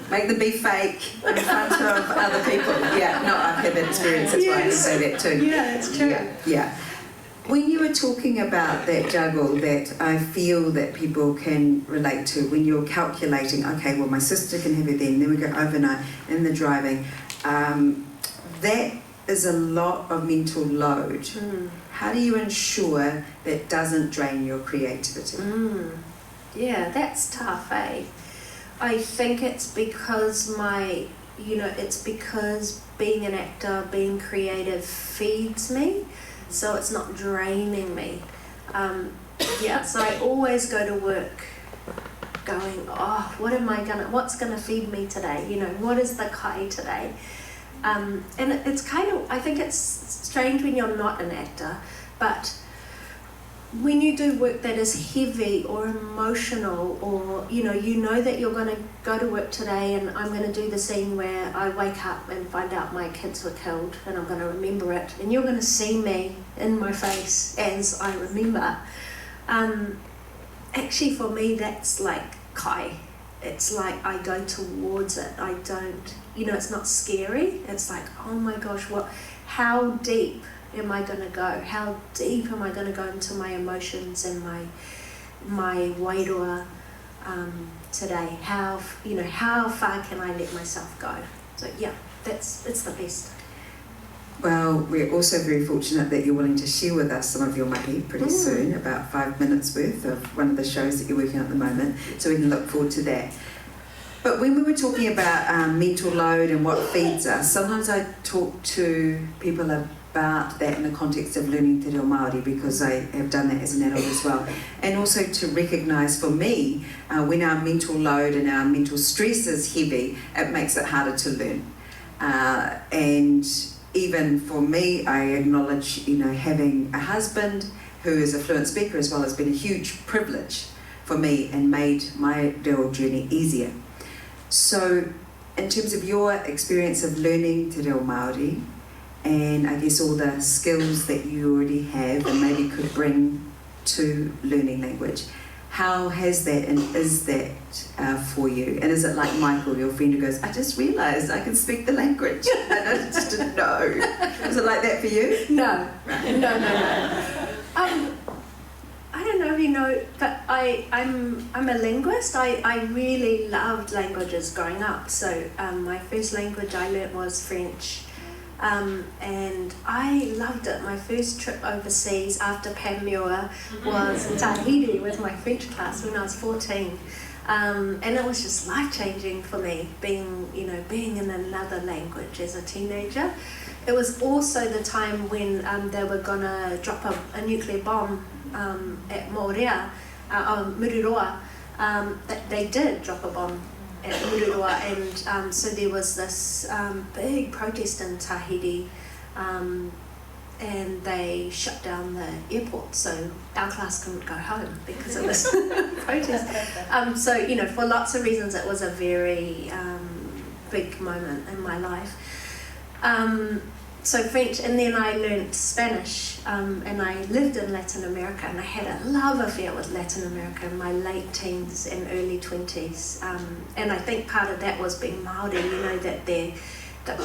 A: Make them be fake in front of other people. Yeah, no, I've had that experience, that's why I say that too.
B: Yeah, it's true.
A: Yeah. When you were talking about that juggle that I feel that people can relate to, when you're calculating, okay, well my sister can have it then we go overnight in the driving, that is a lot of mental load. How do you ensure that doesn't drain your creativity?
B: Yeah, that's tough, eh? I think it's because it's because being an actor, being creative feeds me, so it's not draining me. So I always go to work going, oh, what's gonna feed me today? What is the kai today? And it's kind of, I think it's strange when you're not an actor, but when you do work that is heavy or emotional, or you know that you're going to go to work today and I'm going to do the scene where I wake up and find out my kids were killed, and I'm going to remember it, and you're going to see me in my face as I remember. Actually for me that's like kai. It's like I go towards it. I don't, it's not scary. It's like, oh my gosh, how deep am I going to go? How deep am I going to go into my emotions and my wairua today? How far can I let myself go? So yeah, it's the best.
A: Well, we're also very fortunate that you're willing to share with us some of your mahi pretty soon, about 5 minutes worth of one of the shows that you're working on at the moment, so we can look forward to that. But when we were talking about mental load and what feeds us, sometimes I talk to people about that in the context of learning te reo Māori, because I have done that as an adult as well. And also to recognise, for me, when our mental load and our mental stress is heavy, it makes it harder to learn. And even for me, I acknowledge, having a husband who is a fluent speaker as well has been a huge privilege for me and made my reo journey easier. So, in terms of your experience of learning te reo Māori, and I guess all the skills that you already have and maybe could bring to learning language, how has that and is that for you? And is it like Michael, your friend, who goes, I just realised I can speak the language and I just didn't know. Is it like that for you?
B: No.
A: Right.
B: No. I don't know if you know, but I'm a linguist. I really loved languages growing up. So my first language I learnt was French. And I loved it. My first trip overseas after Panmure was Ngāti Hine with my French class when I was 14. And it was just life-changing for me, being in another language as a teenager. It was also the time when they were going to drop a nuclear bomb at Mururoa. They did drop a bomb at Mururoa, and so there was this big protest in Tahiti, and they shut down the airport, so our class couldn't go home because of this protest. So for lots of reasons it was a very big moment in my life. So French, and then I learnt Spanish, and I lived in Latin America, and I had a love affair with Latin America in my late teens and early 20s. And I think part of that was being Māori, that the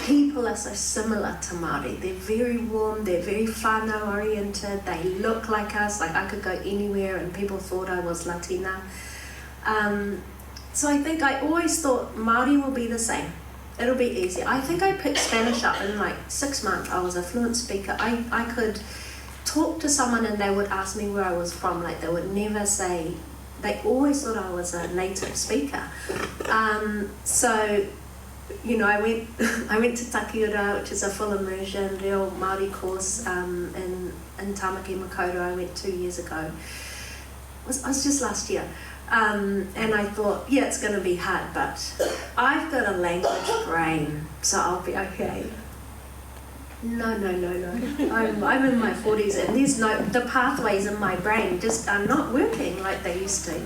B: people are so similar to Māori. They're very warm, they're very whānau oriented, they look like us, like I could go anywhere and people thought I was Latina. So I think I always thought Māori will be the same. It'll be easy. I think I picked Spanish up in like 6 months. I was a fluent speaker. I could talk to someone and they would ask me where I was from. Like they would never say, they always thought I was a native speaker. So, I went to Takiura, which is a full immersion, reo Māori course in Tamaki Makaurau. I went 2 years ago. It was just last year. And I thought, yeah, it's going to be hard, but I've got a language brain, so I'll be okay. No. I'm in my 40s, and the pathways in my brain just are not working like they used to.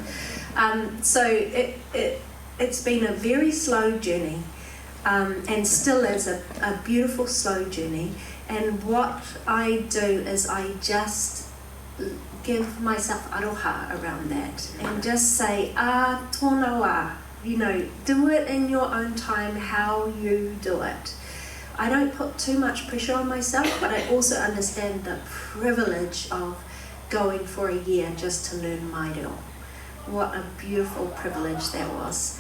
B: So it's been a very slow journey, and still is a beautiful slow journey. And what I do is I just give myself aroha around that and just say, tōna wā, do it in your own time, how you do it. I don't put too much pressure on myself, but I also understand the privilege of going for a year just to learn my reo. What a beautiful privilege that was.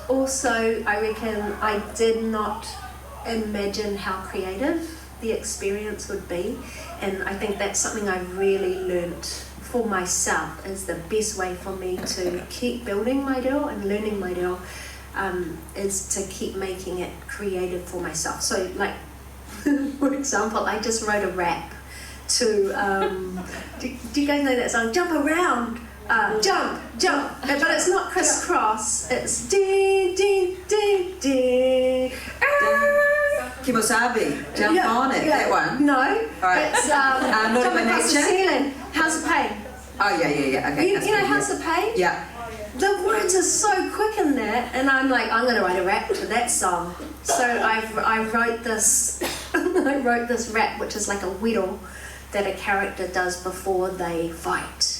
B: Also, I reckon I did not imagine how creative the experience would be, and I think that's something I've really learnt for myself, is the best way for me to keep building my reo and learning my reo is to keep making it creative for myself. So like for example, I just wrote a rap to do you guys know that song, Jump Around, jump, but it's not crisscross, it's ding ding ding ding.
A: Kimosabi, jump on it, that one.
B: No,
A: right.
B: It's
A: not
B: Jump Across the Ceiling, House of Pain.
A: Oh yeah, okay.
B: You know House of Pain?
A: Yeah.
B: The words are so quick in that, and I'm like, I'm going to write a rap to that song. So I wrote this rap, which is like a whittle that a character does before they fight.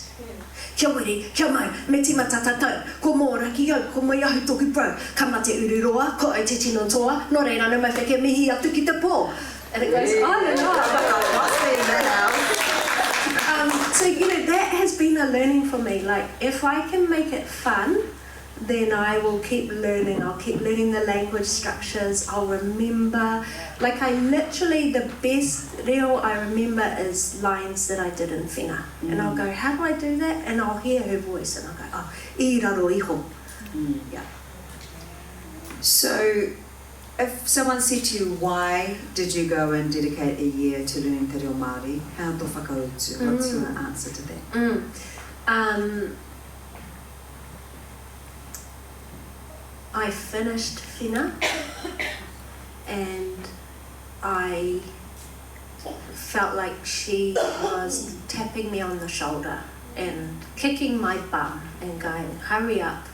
B: Kia wiri, kia mai, me tima tatatau, ko mō raki au, ko mai ahu toku prau, ka mate ururoa, ko ai te tino toa, no reira no mai wheke mihi atu ki te pō. And it goes on and on. So, that has been a learning for me. Like, if I can make it fun, then I will keep learning. I'll keep learning the language structures. I'll remember, like I literally, the best reo I remember is lines that I did in whenga. And I'll go, how do I do that? And I'll hear her voice and I'll go, oh, I raro iho. Yeah.
A: So, if someone said to you, why did you go and dedicate a year to learning te reo Māori? How to whakautu? What's your answer to that?
B: I finished whena and I felt like she was tapping me on the shoulder and kicking my bum and going, hurry up,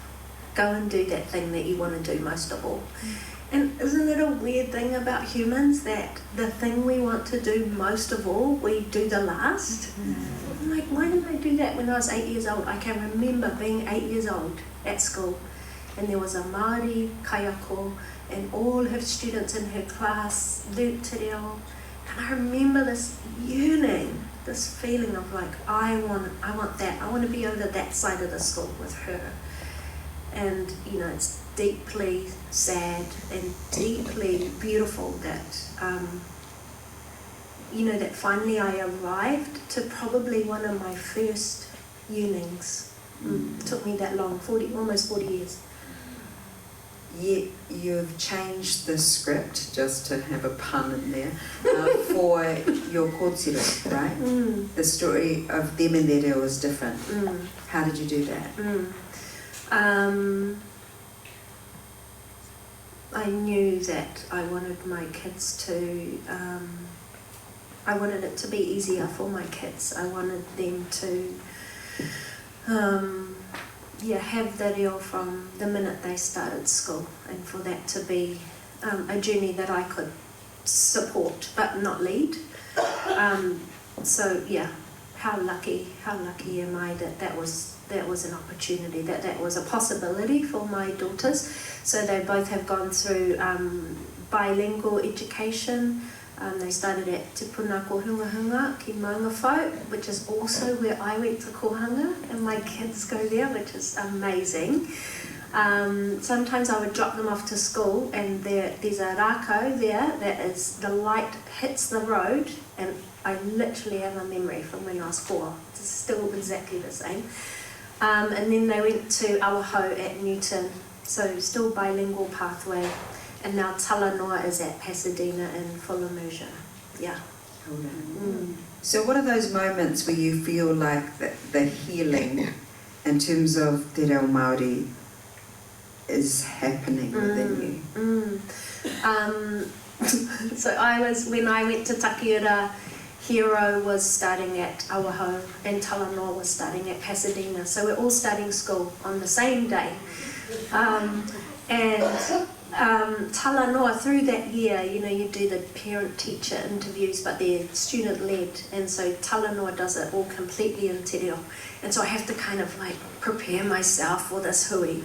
B: go and do that thing that you want to do most of all. And isn't it a weird thing about humans that the thing we want to do most of all, we do the last? I'm like, why didn't I do that when I was 8 years old? I can remember being 8 years old at school and there was a Māori kaiako and all her students in her class learnt te reo. And I remember this yearning, this feeling of like, I want that. I want to be over that side of the school with her. And, you know, it's deeply sad and deeply beautiful that, you know, that finally I arrived to probably one of my first yearnings. It took me that long, almost 40 years.
A: Yet you've changed the script, just to have a pun in there, for your kōrero, right? The story of them and their reo is different. How did you do that?
B: I knew that I wanted my kids to, I wanted it to be easier for my kids. I wanted them to have the reo from the minute they started school, and for that to be a journey that I could support but not lead. So yeah, how lucky am I that was an opportunity, that was a possibility for my daughters. So they both have gone through bilingual education. They started at Te Puna ko Hunga Hunga ki Maunga Whau, which is also where I went to kohanga, and my kids go there, which is amazing. Sometimes I would drop them off to school and there's a rākau there that is, the light hits the road, and I literally have a memory from when I was 4. It's still exactly the same. And then they went to Arawa at Newton, so still bilingual pathway. And now Talanoa is at Pasadena in full immersion. Yeah.
A: So what are those moments where you feel like the healing in terms of te reo Māori is happening within you?
B: So when I went to Takiura, Hero was starting at Arawa and Talanoa was starting at Pasadena. So we're all starting school on the same day. Talanoa, through that year, you know, you do the parent-teacher interviews, but they're student-led, and so Talanoa does it all completely in te reo. And so I have to kind of like prepare myself for this hui.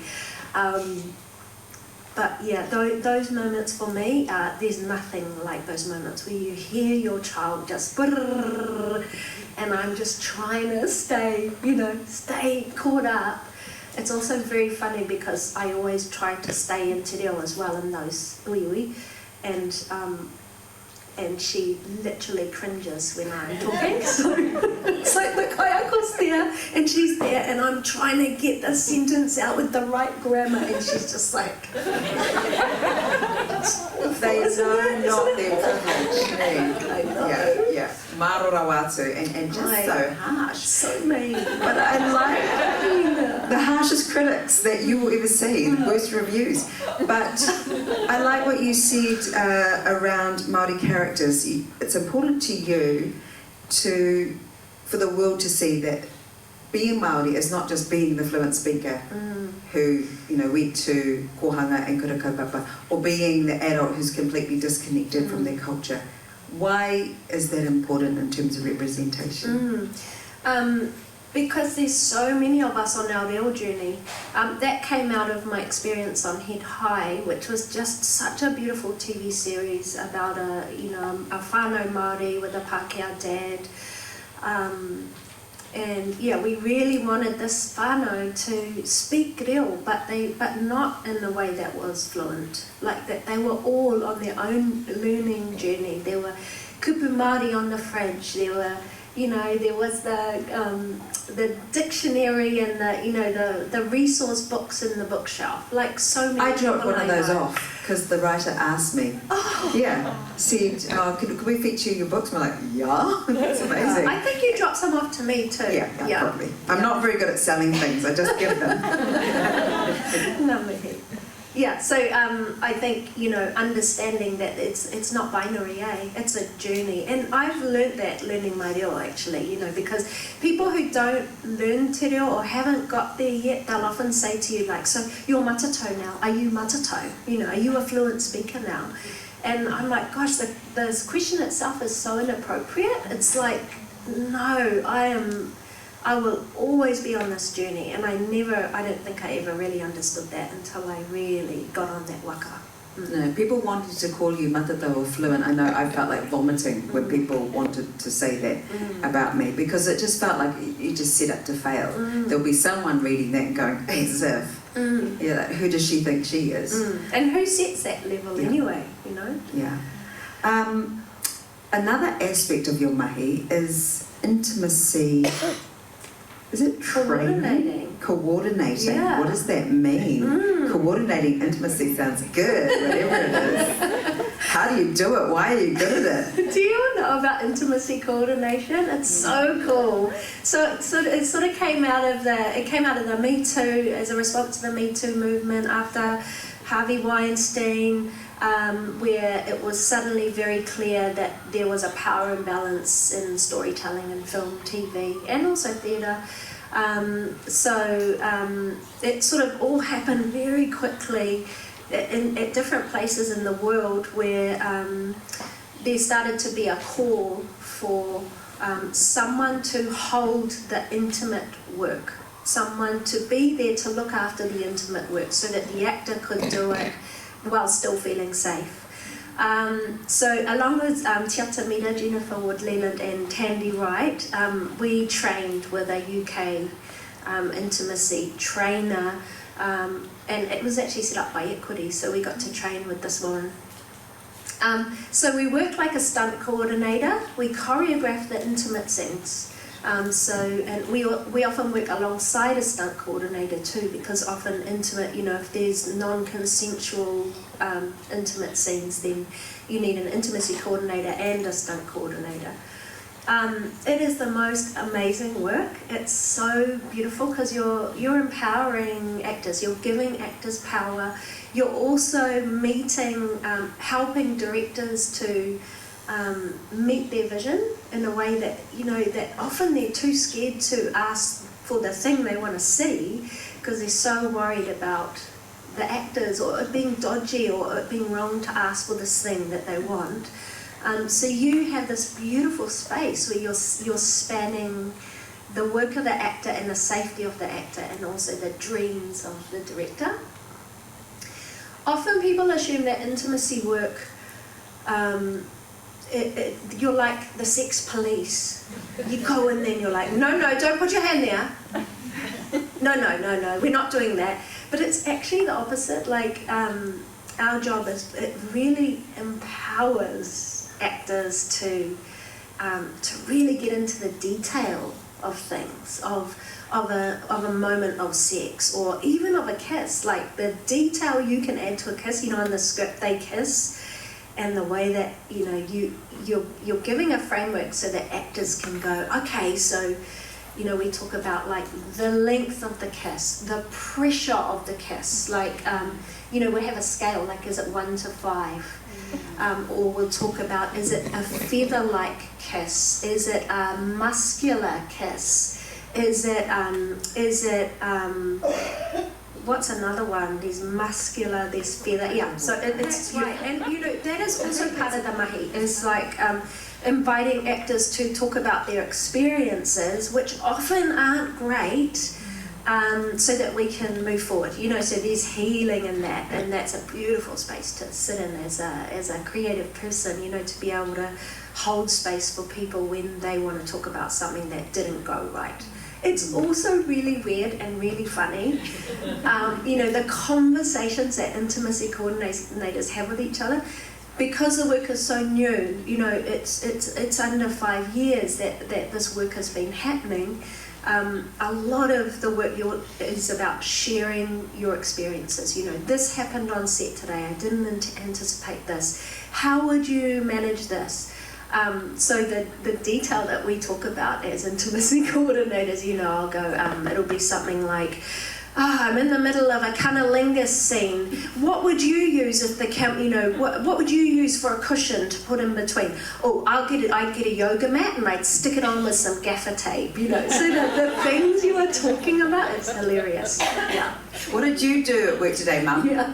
B: But yeah, those moments for me, there's nothing like those moments where you hear your child just brrrr, and I'm just trying to stay caught up. It's also very funny because I always try to stay in te reo as well in those uiui, and she literally cringes when I'm talking. So it's like the kaiako's there and she's there and I'm trying to get the sentence out with the right grammar and she's just like...
A: They know not their privilege. Yeah. Marora watu, and just so harsh.
B: So mean.
A: But I like the harshest critics that you will ever see, the worst reviews. But I like what you said around Māori characters. It's important to you for the world to see that being Māori is not just being the fluent speaker who, went to kohanga and kura kaupapa, or being the adult who's completely disconnected from their culture. Why is that important in terms of representation?
B: Because there's so many of us on our reo journey. That came out of my experience on Head High, which was just such a beautiful TV series about a whānau Māori with a Pākehā dad. And yeah, we really wanted this whānau to speak reo, but not in a way that was fluent. Like that they were all on their own learning journey. There were kupu Māori on the fridge, there were, there was the dictionary and the resource books in the bookshelf. Like so many.
A: I dropped one of those off because the writer asked me.
B: Oh.
A: Yeah. Said, could we feature your books? And I'm like, yeah, that's amazing.
B: I think you dropped some off to me too.
A: Yeah, probably. I'm not very good at selling things. I just give them.
B: Yeah, so I think, understanding that it's not binary, it's a journey. And I've learnt that learning my reo actually, because people who don't learn te reo or haven't got there yet, they'll often say to you like, so you're matatau now, are you matatau? Are you a fluent speaker now? And I'm like, gosh, the question itself is so inappropriate. It's like, no, I will always be on this journey, and I don't think I ever really understood that until I really got on that waka.
A: No, people wanted to call you matatau or fluent. I know I felt like vomiting when people wanted to say that about me, because it just felt like you just set up to fail. There'll be someone reading that and going, as if, like, who does she think she is?
B: And who sets that level anyway,
A: Yeah. Another aspect of your mahi is intimacy. Is it training? Coordinating.
B: Yeah.
A: What does that mean? Coordinating intimacy sounds good, whatever it is. How do you do it? Why are you good at it?
B: Do you know about intimacy coordination? It's so cool. So it sort of came out of the Me Too as a response to the Me Too movement after Harvey Weinstein, where it was suddenly very clear that there was a power imbalance in storytelling and film, TV, and also theatre. It sort of all happened very quickly at different places in the world, where there started to be a call for someone to hold the intimate work, someone to be there to look after the intimate work so that the actor could do it while still feeling safe. So along with Tiata Mira, Jennifer Wood-Leland and Tandy Wright, we trained with a UK intimacy trainer, and it was actually set up by Equity, so we got to train with this woman. So we worked like a stunt coordinator, we choreographed the intimate scenes. And we often work alongside a stunt coordinator too, because often intimate, if there's non-consensual intimate scenes, then you need an intimacy coordinator and a stunt coordinator. It is the most amazing work. It's so beautiful because you're empowering actors, you're giving actors power. You're also helping directors to meet their vision in a way that, that often they're too scared to ask for the thing they want to see because they're so worried about the actors or it being dodgy or it being wrong to ask for this thing that they want. So you have this beautiful space where you're spanning the work of the actor and the safety of the actor and also the dreams of the director. Often people assume that intimacy work, you're like the sex police. You go in there and you're like, no, don't put your hand there. No, we're not doing that. But it's actually the opposite. Like our job is, it really empowers actors to really get into the detail of things, of a moment of sex, or even of a kiss. Like the detail you can add to a kiss. In the script they kiss. And the way that you're giving a framework so that actors can go, okay, so we talk about like the length of the kiss, the pressure of the kiss, like we have a scale, like is it 1 to 5, or we'll talk about, is it a feather-like kiss, is it a muscular kiss, is it what's another one? There's muscular, there's feather. Yeah, so it's right. And that is also part of the mahi, is like inviting actors to talk about their experiences, which often aren't great, so that we can move forward. You know, so there's healing in that, and that's a beautiful space to sit in as a creative person, you know, to be able to hold space for people when they want to talk about something that didn't go right. It's also really weird and really funny. You know, the conversations that intimacy coordinators have with each other, because the work is so new, you know, it's under 5 years that this work has been happening. A lot of the work is about sharing your experiences. You know, this happened on set today, I didn't anticipate this. How would you manage this? So the detail that we talk about as intimacy coordinators, you know, I'll go, it'll be something like, I'm in the middle of a cunnilingus scene. What would you use if the you know, what would you use for a cushion to put in between? Oh, I'd get a yoga mat and I'd stick it on with some gaffer tape, you know. So the things you were talking about, it's hilarious. Yeah.
C: What did you do at work today, Mum?
B: Yeah.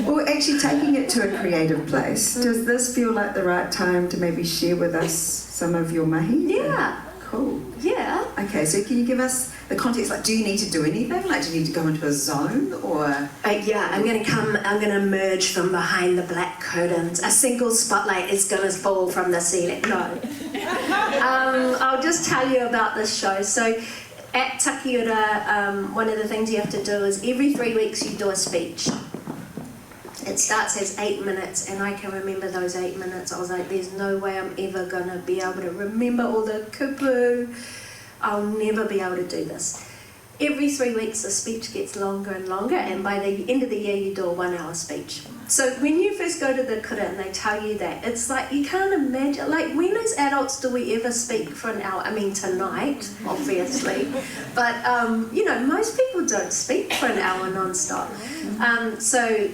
C: Cool.
A: Well, actually taking it to a creative place, does this feel like the right time to maybe share with us some of your mahi?
B: Yeah.
A: Cool.
B: Yeah.
A: Okay, so can you give us the context? Like, do you need to do anything? Like, do you need to go into a zone, or?
B: Yeah, I'm going to emerge from behind the black curtains. A single spotlight is going to fall from the ceiling. No. I'll just tell you about this show. So at Takiura, one of the things you have to do is every 3 weeks you do a speech. It starts as 8 minutes, and I can remember those 8 minutes. I was like, there's no way I'm ever going to be able to remember all the kupu. I'll never be able to do this. Every 3 weeks the speech gets longer and longer, and by the end of the year you do a 1 hour speech. So when you first go to the kura and they tell you that, it's like you can't imagine, like when as adults do we ever speak for an hour? I mean tonight, obviously, but you know, most people don't speak for an hour non-stop. So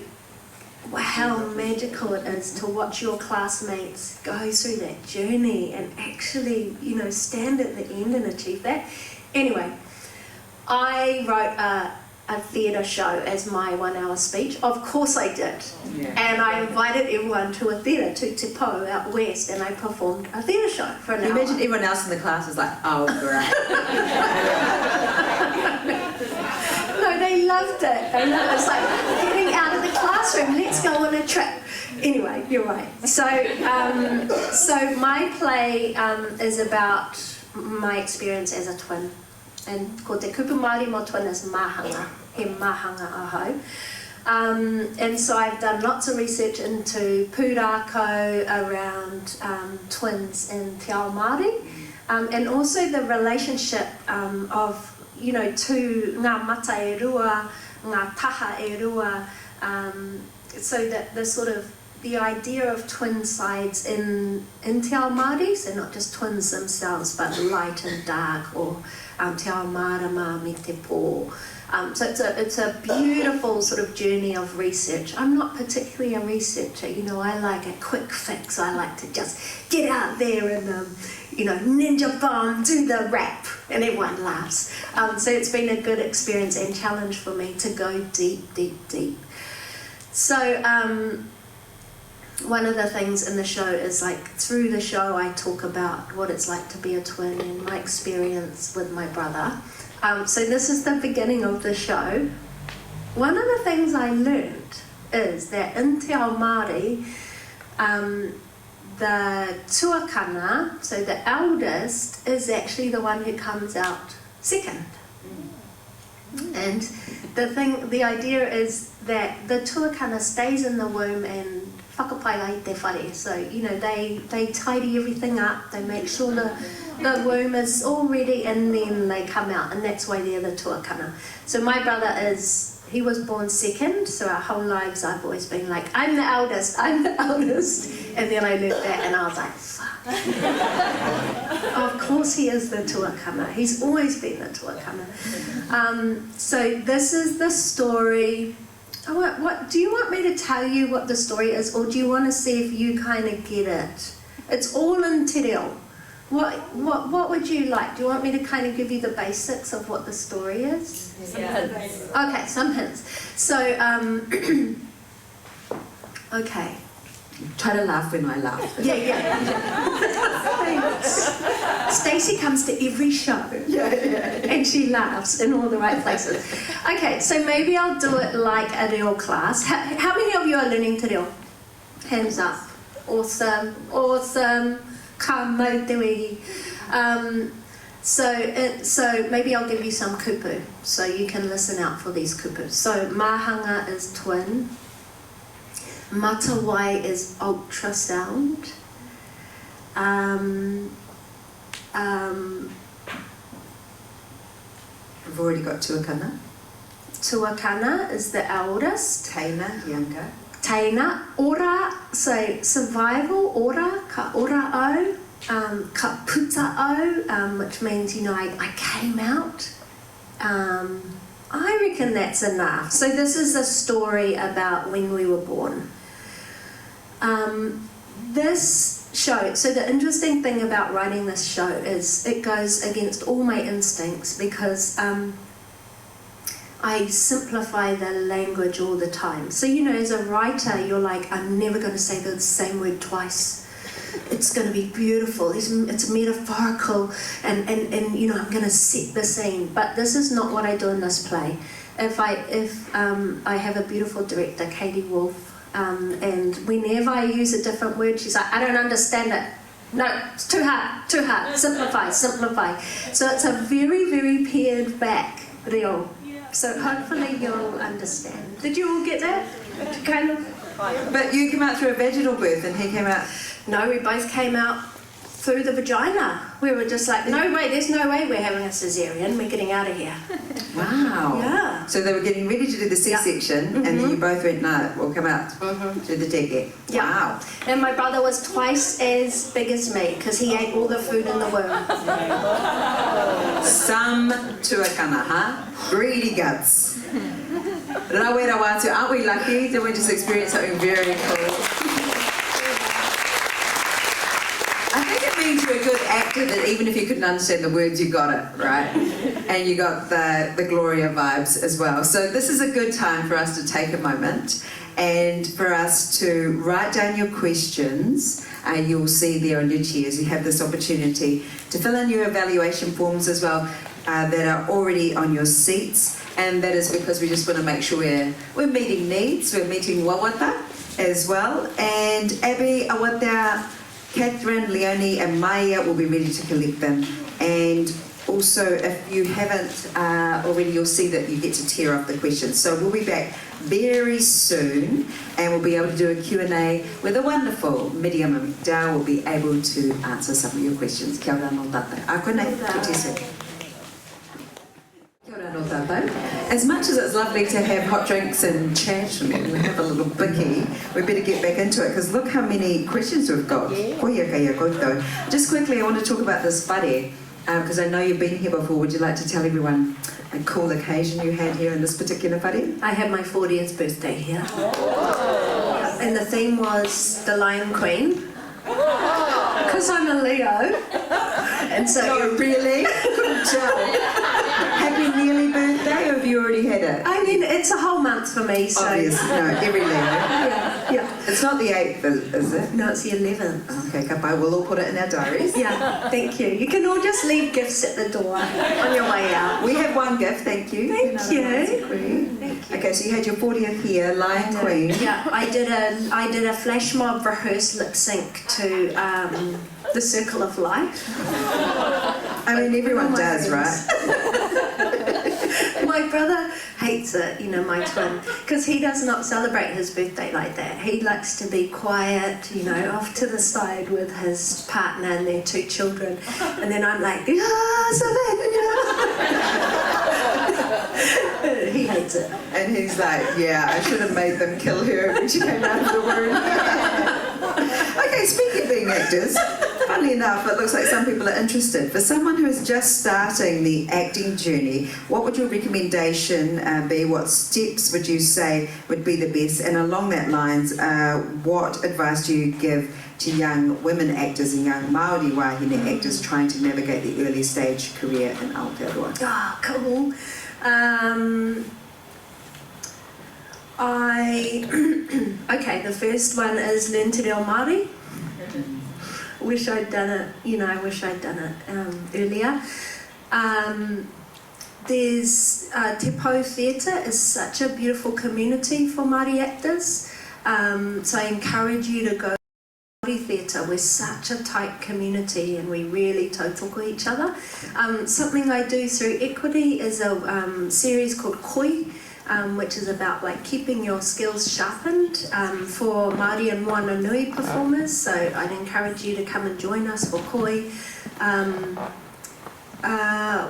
B: how magical it is to watch your classmates go through that journey and actually, you know, stand at the end and achieve that. Anyway, I wrote a theatre show as my 1 hour speech. Of course I did. Yeah. And I invited everyone to a theatre, to Te Po out west, and I performed a theatre show for an hour.
C: Imagine everyone else in the class was like, oh, great.
B: No, they loved it. They loved it. It's like getting out of the classroom, let's go on a trip. Anyway, you're right. So my play is about my experience as a twin. And ko te kupu Māori mo twin is mahanga, he mahanga ahau. And so I've done lots of research into pūrākau around twins in Te Ao Māori, and also the relationship of, you know, to ngā mata e rua, ngā taha e rua, so that the sort of the idea of twin sides in Te Ao Māori, so not just twins themselves, but light and dark, or Te Ao Marama me te pō. So it's a beautiful sort of journey of research. I'm not particularly a researcher, you know, I like a quick fix. I like to just get out there and, you know, ninja bomb, do the rap, and everyone laughs. So it's been a good experience and challenge for me to go deep, deep, deep. So one of the things in the show is, like, through the show I talk about what it's like to be a twin and my experience with my brother. So this is the beginning of the show. One of the things I learned is that in Te Ao Māori, the tuakana, so the eldest, is actually the one who comes out second. And the idea is that the tuakana stays in the womb and whakapai ai te whare. So, you know, they tidy everything up, they make sure the womb is all ready, and then they come out, and that's why they're the tuakana. So my brother he was born second, so our whole lives I've always been like, I'm the eldest, and then I learned that and I was like, fuck. Of course he is the tuakana, he's always been the tuakana. So this is the story. What do you want me to tell you what the story is, or do you want to see if you kind of get it? It's all in te reo. What would you like? Do you want me to kind of give you the basics of what the story is?
C: Hints.
B: Okay, some hints. So, okay.
A: Try to laugh when I laugh.
B: Yeah. Stacey comes to every show. And she laughs in all the right places. Okay, so maybe I'll do it like a reo class. How many of you are learning te reo? Hands up. Awesome. Ka mau te wihi. So maybe I'll give you some kupu, so you can listen out for these kupus. So mahanga is twin. Matawai is ultrasound.
A: We've already got tuakana.
B: Tuakana is the eldest.
A: Taina, younger.
B: Taina, ora, so survival, ora, ka ora au, ka puta au, which means, I came out. I reckon that's enough. So this is a story about when we were born. This show, so the interesting thing about writing this show is it goes against all my instincts because I simplify the language all the time. So, as a writer, you're like, I'm never going to say the same word twice. It's going to be beautiful. It's metaphorical, and I'm going to set the scene. But this is not what I do in this play. If I have a beautiful director, Katie Wolf, and whenever I use a different word, she's like, I don't understand it. No, it's too hard. Simplify. So it's a very, very pared back reo. So hopefully you'll understand. Did you all get that? Kind of.
C: But you came out through a vaginal birth and he came out...
B: No, we both came out through the vagina. We were just like, no way, there's no way we're having a cesarean. We're getting out of here.
C: Wow.
B: Yeah.
C: So they were getting ready to do the C-section and then you both went, no, we'll come out through the teke.
B: Yeah.
C: Wow.
B: And my brother was twice as big as me because he ate all the food in the womb.
C: Some tuakana, huh? Greedy guts. Rawera watu, aren't we lucky that we just experienced something very cool? I think it means you're a good actor that even if you couldn't understand the words, you got it, right? And you got the Gloria vibes as well. So this is a good time for us to take a moment and for us to write down your questions. You'll see there on your chairs, you have this opportunity to fill in your evaluation forms as well that are already on your seats. And that is because we just want to make sure we're meeting needs, we're meeting wawata as well. And Abby, Awata, Catherine, Leonie and Maya will be ready to collect them. And also, if you haven't already, you'll see that you get to tear up the questions. So we'll be back very soon and we'll be able to do a Q&A where the wonderful Miriama McDowell will be able to answer some of your questions. Kia ora no tātou. A koe nei, ki te se. As much as it's lovely to have hot drinks and chat and have a little bicky, we better get back into it because look how many questions we've got. Just quickly, I want to talk about this whare because I know you've been here before. Would you like to tell everyone a cool occasion you had here in this particular whare?
B: I had my 40th birthday here. And the theme was the Lion Queen. Because I'm a Leo. And so
C: No, really? Couldn't tell. Happy nearly birthday, or have you already had it?
B: I mean, it's a whole month for me, so...
C: Obviously, no, every Leo.
B: Yeah.
C: It's not the 8th, is it?
B: No, it's the 11th.
C: Okay, kapai, we'll all put it in our diaries.
B: Yeah, thank you. You can all just leave gifts at the door on your way out.
C: We have one gift, thank you.
B: Thank you.
C: Thank you. Okay, so you had your 40th here, Lion Queen.
B: Yeah, I did a flash mob rehearse lip sync to The Circle of Life.
C: I mean, everyone does, right?
B: My brother hates it, my twin, because he does not celebrate his birthday like that. He likes to be quiet, off to the side with his partner and their 2 children. And then I'm like, He hates it.
C: And he's like, yeah, I should have made them kill her when she came out of the womb. Okay, speaking of being actors, funnily enough, it looks like some people are interested. For someone who is just starting the acting journey, what would your recommendation be? What steps would you say would be the best? And along that lines, what advice do you give to young women actors and young Māori wahine actors trying to navigate the early stage career in Aotearoa?
B: Oh, cool. Okay, the first one is learn te reo Māori. Wish I'd done it, I wish I'd done it earlier. There's Te Pou Theatre is such a beautiful community for Māori actors. So I encourage you to go to Māori theatre. We're such a tight community and we really tautoko each other. Something I do through Equity is a series called Koi, which is about like keeping your skills sharpened for Māori and Moana Nui performers. So I'd encourage you to come and join us for Koi.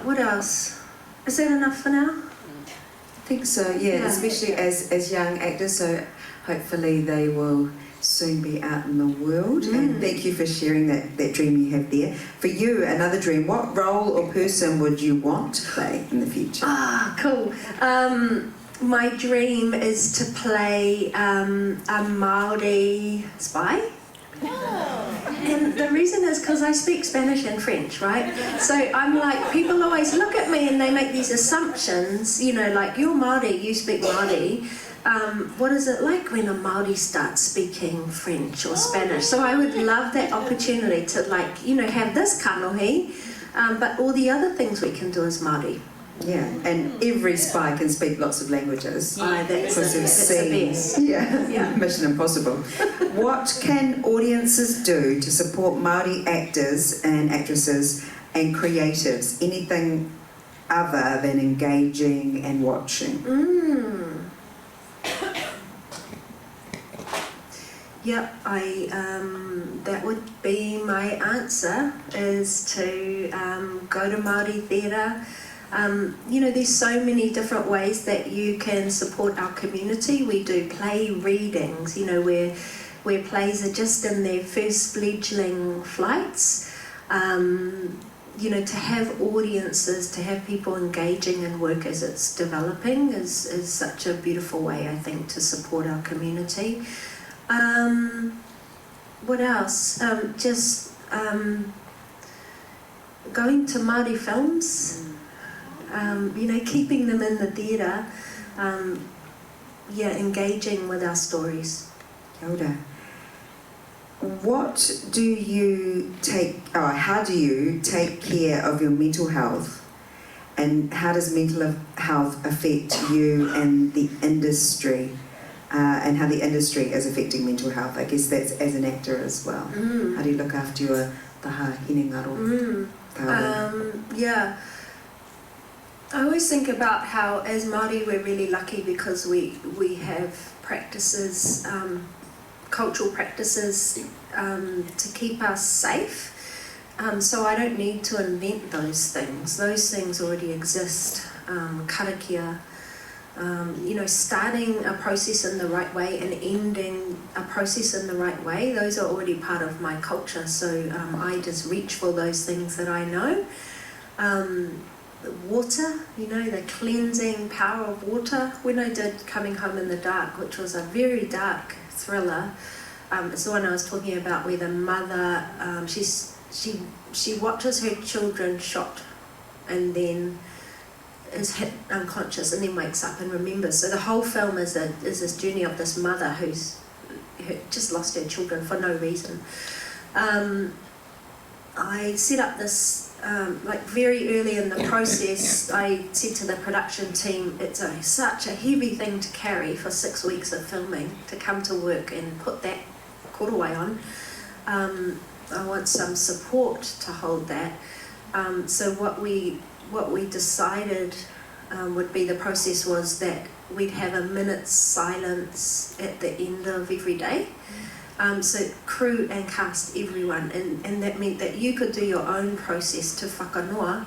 B: What else? Is that enough for now?
C: I think so, yeah. Especially as young actors, so hopefully they will soon be out in the world. And thank you for sharing that dream you have there. For you, another dream, what role or person would you want to play in the future?
B: Cool. My dream is to play a Māori spy. And the reason is because I speak Spanish and French, right? So I'm like, people always look at me and they make these assumptions, like, you're Māori, you speak Māori. What is it like when a Māori starts speaking French or Spanish? So I would love that opportunity to have this kanohi, but all the other things we can do as Māori.
C: Yeah, and every spy can speak lots of languages.
B: That's the best.
C: Yeah. Mission Impossible. What can audiences do to support Māori actors and actresses and creatives? Anything other than engaging and watching?
B: Yep, that would be my answer, is to go to Māori theatre. There's so many different ways that you can support our community. We do play readings, where plays are just in their first fledgling flights. To have audiences, to have people engaging in work as it's developing is such a beautiful way, I think, to support our community. What else? Going to Māori films. Keeping them in the theatre, engaging with our stories.
C: Kia ora. How do you take care of your mental health, and how does mental health affect you and the industry, and how the industry is affecting mental health? I guess that's as an actor as well. How do you look after your taha hine ngaro?
B: I always think about how, as Māori, we're really lucky because we have practices, cultural practices, to keep us safe. So I don't need to invent those things. Those things already exist. Karakia, starting a process in the right way and ending a process in the right way, those are already part of my culture. So I just reach for those things that I know. Water, the cleansing power of water. When I did Coming Home in the Dark, which was a very dark thriller, it's the one I was talking about where the mother, she watches her children shot and then is hit unconscious and then wakes up and remembers. So the whole film is this journey of this mother who just lost her children for no reason. I set up this very early in the process. I said to the production team, it's such a heavy thing to carry for 6 weeks of filming, to come to work and put that korowai on. I want some support to hold that. So what we decided would be the process was that we'd have a minute's silence at the end of every day. So crew and cast, everyone, and that meant that you could do your own process to whakanoa,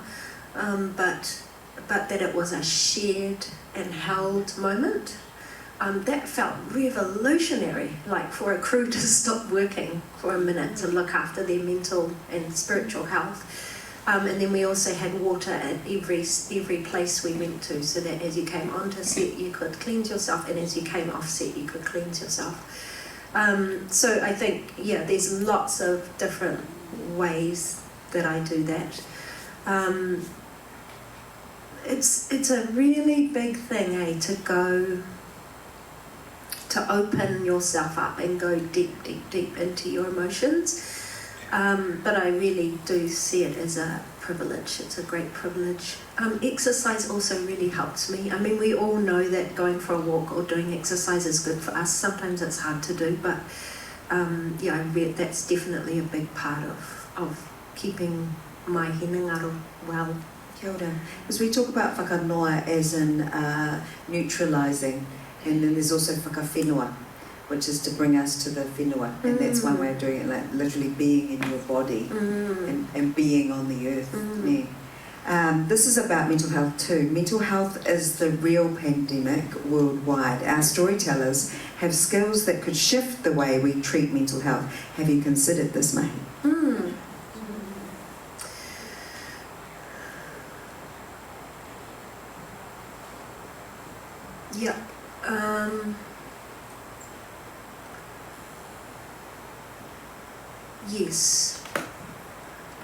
B: but that it was a shared and held moment. That felt revolutionary, like for a crew to stop working for a minute to look after their mental and spiritual health. And then we also had water at every place we went to, so that as you came onto set you could cleanse yourself, and as you came off set you could cleanse yourself. So I think, there's lots of different ways that I do that. It's a really big thing, to go to open yourself up and go deep, deep, deep into your emotions. But I really do see it as a privilege. It's a great privilege. Exercise also really helps me. I mean, we all know that going for a walk or doing exercise is good for us. Sometimes it's hard to do, but that's definitely a big part of keeping my hinengaro well.
A: Kia ora. As we talk about whakanoa as in neutralising, and then there's also whakawhenua, which is to bring us to the whenua, and that's one way of doing it, like literally being in your body and being on the earth. This is about mental health too. Mental health is the real pandemic worldwide. Our storytellers have skills that could shift the way we treat mental health. Have you considered this, Mahi?
B: Yeah. Yes.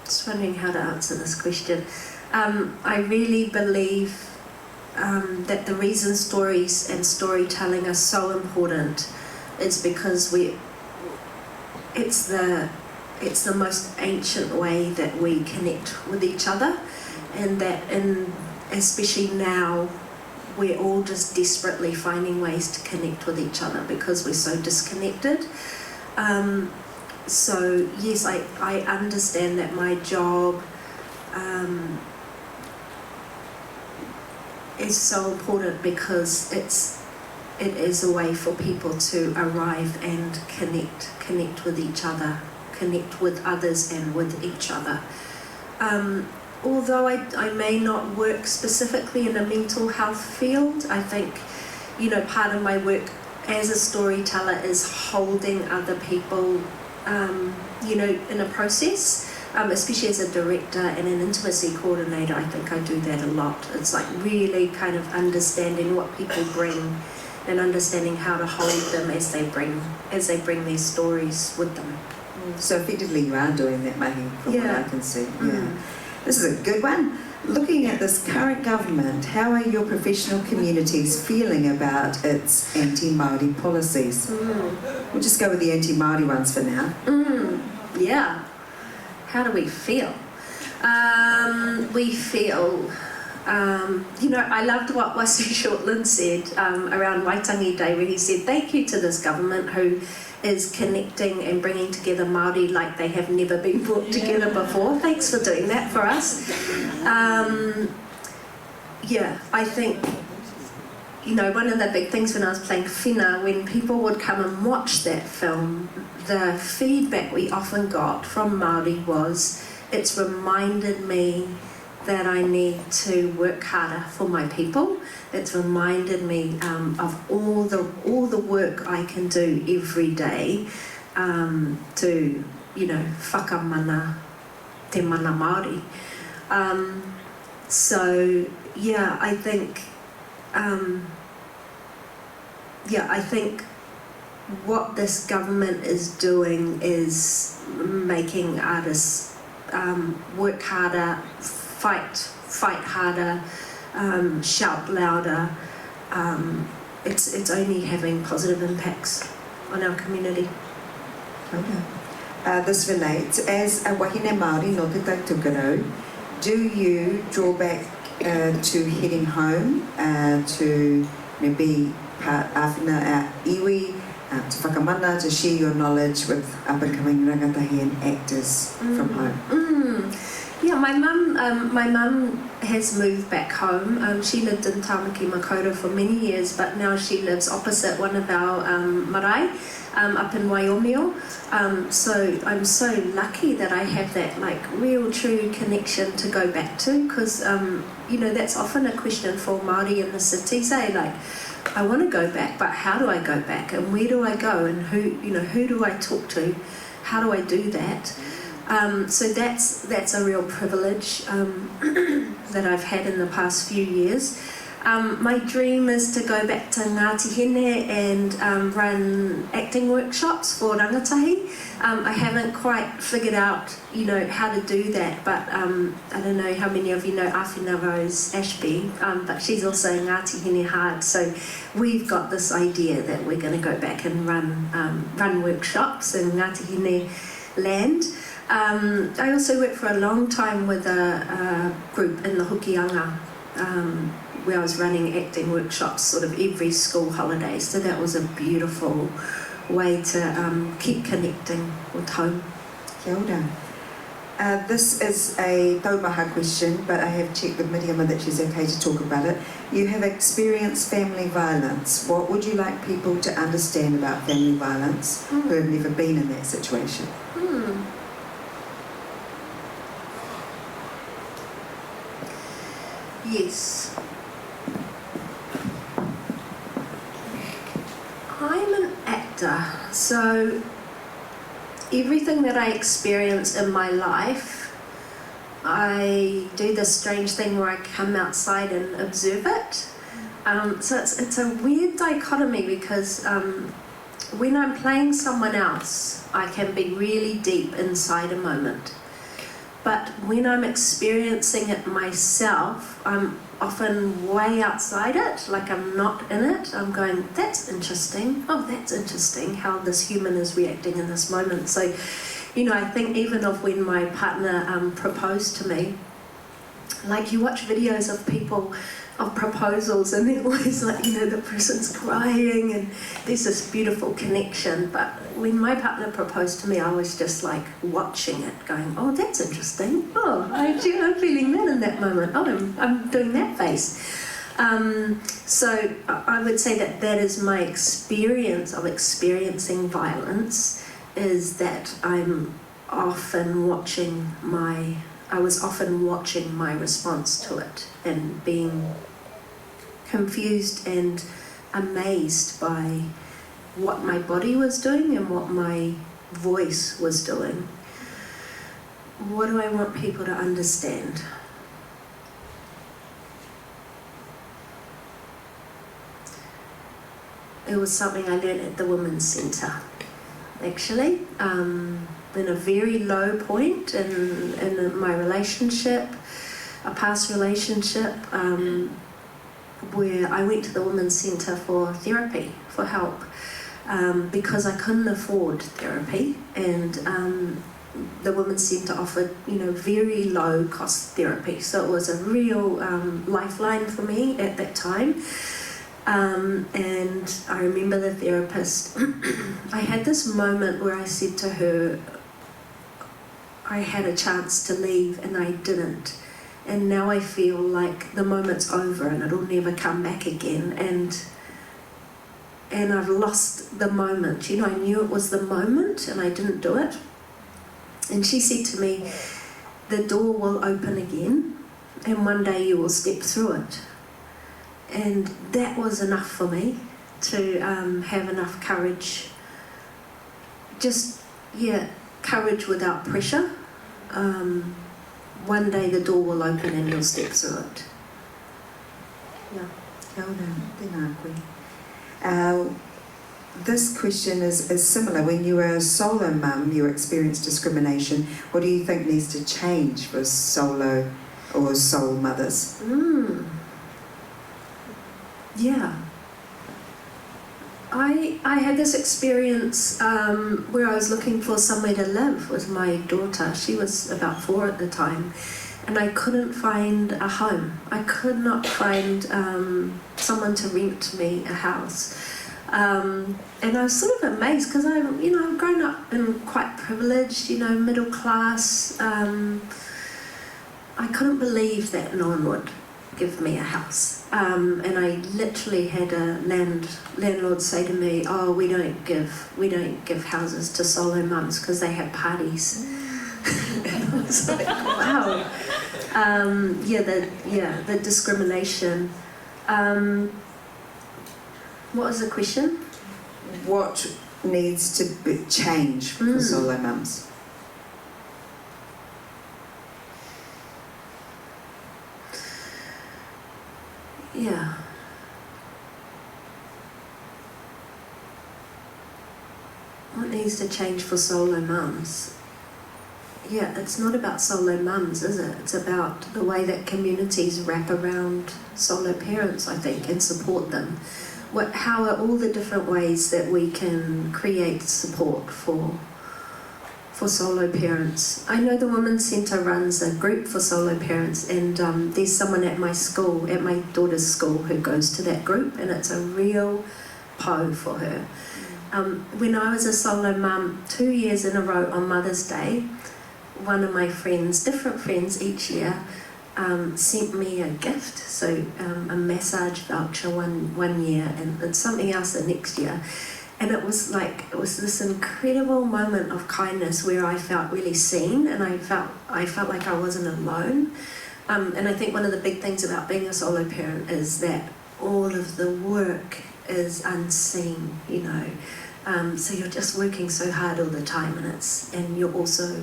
B: Just wondering how to answer this question. I really believe that the reason stories and storytelling are so important is because it's the most ancient way that we connect with each other, and especially now we're all just desperately finding ways to connect with each other because we're so disconnected. So yes, I understand that my job is so important because it is a way for people to arrive and connect with each other, connect with others and with each other. Although I may not work specifically in a mental health field, I think, part of my work as a storyteller is holding other people, in a process, especially as a director and an intimacy coordinator. I think I do that a lot. It's like really kind of understanding what people bring and understanding how to hold them as they bring these stories with them.
A: So effectively you are doing that, Mahi, from what I can see. This is a good one. Looking at this current government, how are your professional communities feeling about its anti-Māori policies? We'll just go with the anti-Māori ones for now.
B: Yeah. How do we feel? We feel, I loved what Wasi Shortland said around Waitangi Day, where he said, thank you to this government who is connecting and bringing together Māori like they have never been brought together before. Thanks for doing that for us. I think, one of the big things when I was playing Whina, when people would come and watch that film, the feedback we often got from Māori was, it's reminded me that I need to work harder for my people. It's reminded me of all the work I can do every day to, whakamana te mana Māori. I think what this government is doing is making artists work harder, fight harder, shout louder. It's only having positive impacts on our community.
A: Okay. This relates, as a wahine Māori no te tautukaro, do you draw back to heading home to be part awhina our iwi, to whakamana, to share your knowledge with up-and-coming rangatahi and actors from home?
B: Yeah, my mum has moved back home. She lived in Tāmaki Makaurau for many years, but now she lives opposite one of our marae, up in Waiohio. So I'm so lucky that I have that real true connection to go back to, because that's often a question for Māori in the cities, I want to go back, but how do I go back, and where do I go, and who do I talk to? How do I do that? So that's a real privilege that I've had in the past few years. My dream is to go back to Ngāti Hine and run acting workshops for rangatahi. I haven't quite figured out, you know, how to do that, but I don't know how many of you know Awhina Rose Ashby, but she's also Ngāti Hine hard. So we've got this idea that we're going to go back and run workshops in Ngāti Hine land. I also worked for a long time with a group in the Hokianga, where I was running acting workshops sort of every school holiday. So that was a beautiful way to keep connecting with home.
A: Kia ora. This is a taumaha question, but I have checked with Miriama that she's okay to talk about it. You have experienced family violence. What would you like people to understand about family violence who have never been in that situation?
B: Yes. I'm an actor, so everything that I experience in my life, I do this strange thing where I come outside and observe it. So it's a weird dichotomy because when I'm playing someone else, I can be really deep inside a moment. But when I'm experiencing it myself, I'm often way outside it, like I'm not in it. I'm going, that's interesting. Oh, that's interesting how this human is reacting in this moment. So, you know, I think even of when my partner proposed to me, like you watch videos of people, of proposals, and they're always like, you know, the person's crying and there's this beautiful connection. But when my partner proposed to me, I was just like watching it, going, oh, that's interesting. Oh, I'm feeling that in that moment. Oh, I'm doing that face. So I would say that that is my experience of experiencing violence, is that I was often watching my response to it and being confused and amazed by what my body was doing and what my voice was doing. What do I want people to understand? It was something I learned at the Women's Centre, actually. In a very low point in my relationship, a past relationship, where I went to the Women's Centre for therapy, for help, because I couldn't afford therapy, and the Women's Centre offered, you know, very low cost therapy, so it was a real lifeline for me at that time. And I remember the therapist, I had this moment where I said to her, I had a chance to leave and I didn't. And now I feel like the moment's over and it'll never come back again. And I've lost the moment. You know, I knew it was the moment and I didn't do it. And she said to me, the door will open again and one day you will step through it. And that was enough for me to have enough courage. Just, courage without pressure. One day the door will open and you'll step through it. Yeah.
A: Kia ora, tēnā koe. This question is similar. When you were a solo mum, you experienced discrimination. What do you think needs to change for solo or sole mothers?
B: Yeah. I had this experience where I was looking for somewhere to live with my daughter. She was about 4 at the time, and I couldn't find a home. I could not find someone to rent me a house. And I was sort of amazed because I've grown up in quite privileged, middle class. I couldn't believe that no one would give me a house. And I literally had a landlord say to me, "Oh, we don't give houses to solo mums because they have parties." And I was like, wow. The discrimination. What was the question?
A: What needs to change for solo mums?
B: Yeah. What needs to change for solo mums? Yeah, it's not about solo mums, is it? It's about the way that communities wrap around solo parents, I think, and support them. How are all the different ways that we can create support for solo parents? I know the Women's Centre runs a group for solo parents, and there's someone at my school, at my daughter's school, who goes to that group, and it's a real po for her. When I was a solo mum, 2 years in a row on Mother's Day, one of my friends, different friends each year, sent me a gift, so a massage voucher one year and something else the next year. And it was this incredible moment of kindness where I felt really seen, and I felt like I wasn't alone. And I think one of the big things about being a solo parent is that all of the work is unseen, you know. So you're just working so hard all the time, and you're also,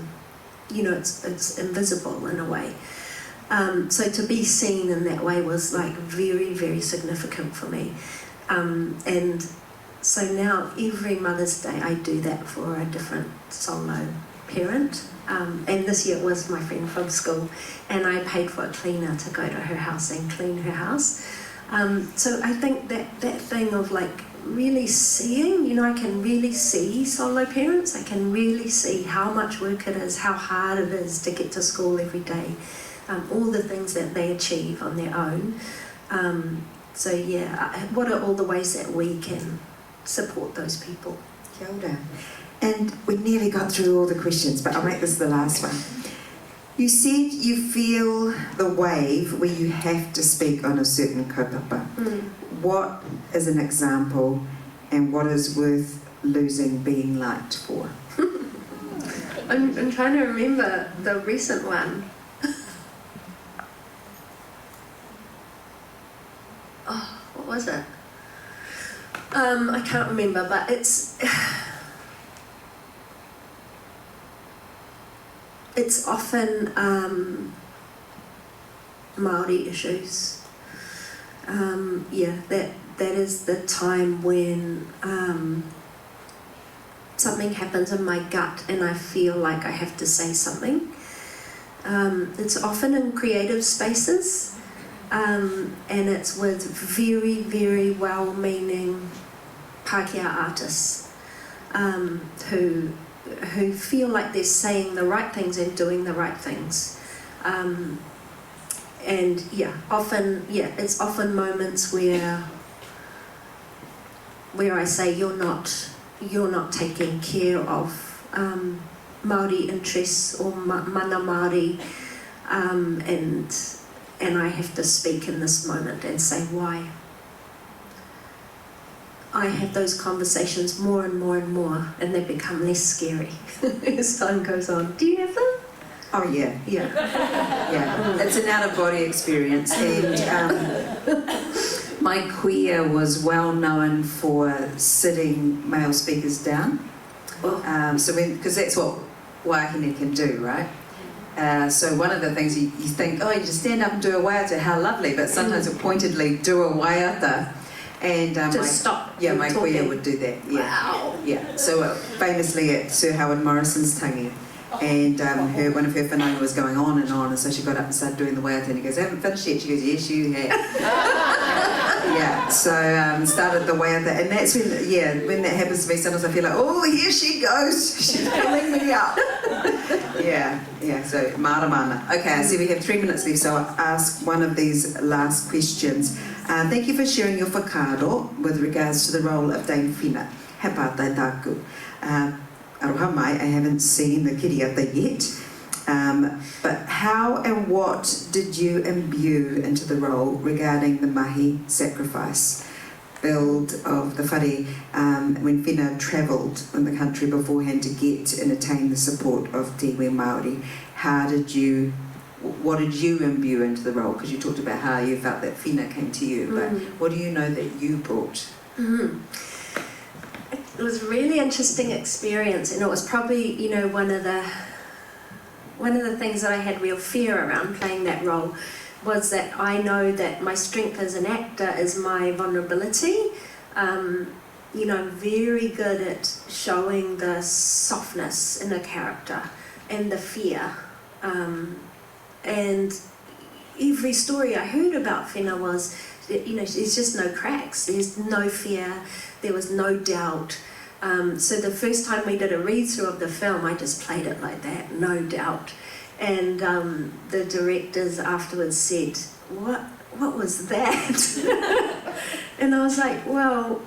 B: you know, it's invisible in a way. So to be seen in that way was like very, very significant for me. And so now every Mother's Day I do that for a different solo parent. And this year it was my friend from school, and I paid for a cleaner to go to her house and clean her house. So I think that thing of like really seeing, you know, I can really see solo parents. I can really see how much work it is, how hard it is to get to school every day, all the things that they achieve on their own. So yeah, what are all the ways that we can support those people?
C: Kia ora. And we nearly got through all the questions, but I'll make this the last one. You said you feel the wave where you have to speak on a certain kaupapa. What is an example, and what is worth losing being liked for?
B: I'm trying to remember the recent one. Oh, what was it? I can't remember, but it's often Māori issues. That is the time when something happens in my gut and I feel like I have to say something. It's often in creative spaces, and it's with very, very well-meaning Pākehā artists who feel like they're saying the right things and doing the right things. And it's often moments where I say you're not taking care of Māori interests or mana Māori, and I have to speak in this moment and say why. I have those conversations more and more and more, and they become less scary as time goes on. Do you have them?
C: Oh yeah.
B: Yeah.
C: Yeah. It's an out-of-body experience, and my queer was well known for sitting male speakers down. Because that's what wahine can do, right? So one of the things you think, you just stand up and do a waiata, how lovely, but sometimes you pointedly do a waiata. And
B: stop.
C: Yeah, my queer would do that. Yeah.
B: Wow.
C: Yeah. So famously at Sir Howard Morrison's tangi, and one of her whanaunga was going on, and so she got up and started doing the waiata, and he goes, "I haven't finished yet." She goes, "Yes, you have." Yeah. So started the waiata, and that's when that happens to me. Sometimes I feel like, oh, here she goes. She's pulling me up. Yeah. So maramana. Okay. I see we have 3 minutes left, so I'll ask one of these last questions. Thank you for sharing your whakaaro with regards to the role of Dame Whina. He pātai tāku. Aroha mai, I haven't seen the kiriata yet. But how and what did you imbue into the role regarding the mahi sacrifice build of the whare when Whina travelled in the country beforehand to get and attain the support of te iwi Māori? What did you imbue into the role? Because you talked about how you felt that Whina came to you, but what do you know that you brought?
B: It was a really interesting experience, and it was probably, one of the things that I had real fear around playing that role, was that I know that my strength as an actor is my vulnerability. You know, I'm very good at showing the softness in a character and the fear. And every story I heard about Whina was, you know, there's just no cracks, there's no fear, there was no doubt. So the first time we did a read-through of the film, I just played it like that, no doubt. And the directors afterwards said, what was that? And I was like, well,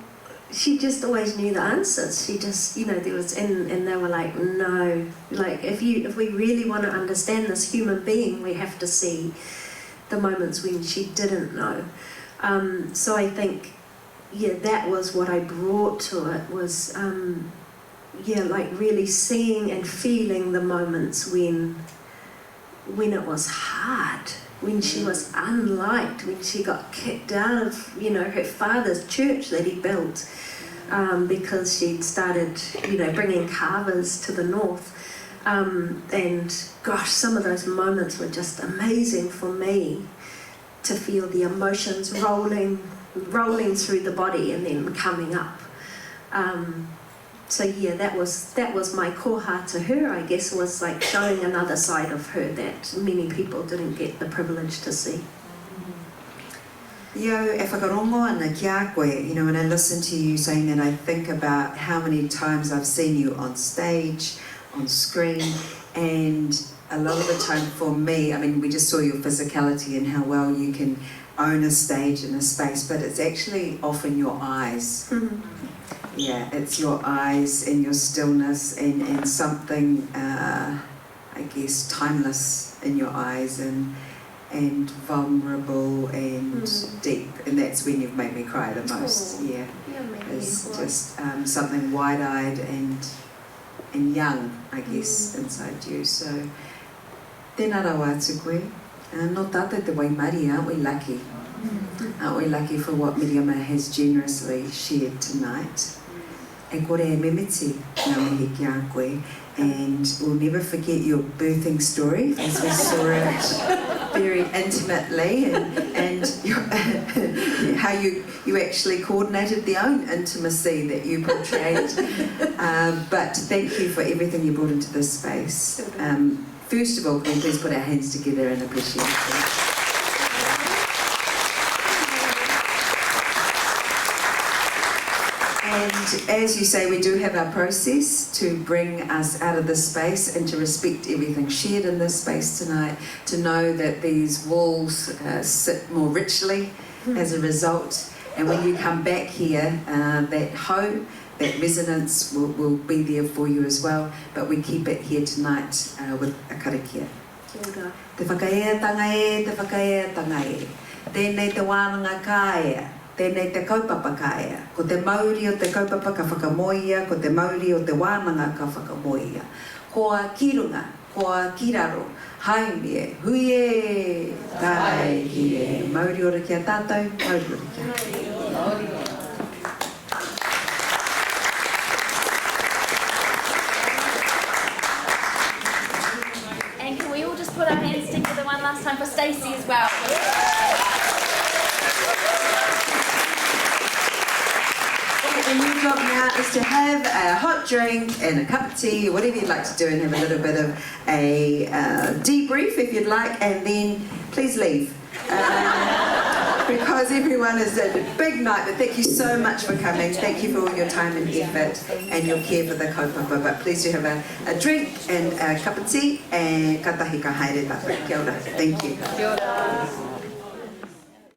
B: she just always knew the answers. She just, you know, there was, and they were like, no, like if we really want to understand this human being, we have to see the moments when she didn't know. So I think, yeah, that was what I brought to it, was, yeah, like really seeing and feeling the moments when it was hard, when she was unliked, when she got kicked out of, you know, her father's church that he built, because she'd started, you know, bringing carvers to the north. And gosh, some of those moments were just amazing for me, to feel the emotions rolling through the body and then coming up. So yeah, that was my koha to her, I guess, was like showing another side of her that many people didn't get the privilege to see.
C: Yo, e whakarongo ana ki a koe, you know, when I listen to you saying that, I think about how many times I've seen you on stage, on screen, and a lot of the time for me, I mean, we just saw your physicality and how well you can own a stage and a space, but it's actually often your eyes. Yeah, it's your eyes and your stillness and something, I guess, timeless in your eyes and vulnerable and deep, and that's when you've made me cry the most. Yeah, it's just something wide-eyed and young, I guess, inside you. So, tēnā rawa atu koe. No tātou te waimari, aren't we lucky? Aren't we lucky for what Miriama has generously shared tonight? E kore e memeti ngā mihi ki a koe, and we'll never forget your birthing story, as we saw it very intimately, and your, how you actually coordinated the own intimacy that you portrayed. But thank you for everything you brought into this space. First of all, can we please put our hands together and appreciate it? And as you say, we do have our process to bring us out of this space and to respect everything shared in this space tonight, to know that these walls sit more richly as a result. And when you come back here, that home, that resonance will be there for you as well, but we keep it here tonight with a karakia. Te whakaeatanga e, te whakaeatanga e. Tēnei te wānanga kāea, tēnei te kaupapa kāea. Ko te mauri o te kaupapa ka whakamoia, ko te mauri o te wānanga ka whakamoia. Ko a kirunga, ko a kiraro, haimie, huie, tai hie. Mauri ora ki a tātou, mauri ora ki a tātou.
D: Put our hands together one last time for Stacey as well.
C: And your job now is to have a hot drink and a cup of tea or whatever you'd like to do, and have a little bit of a debrief if you'd like, and then please leave. Because everyone is a big night, but thank you so much for coming. Thank you for all your time and effort and your care for the kaupapa. But please do have a drink and a cup of tea, and ka tahi ka haere tātou. Kia ora. Thank you.
D: Kia ora.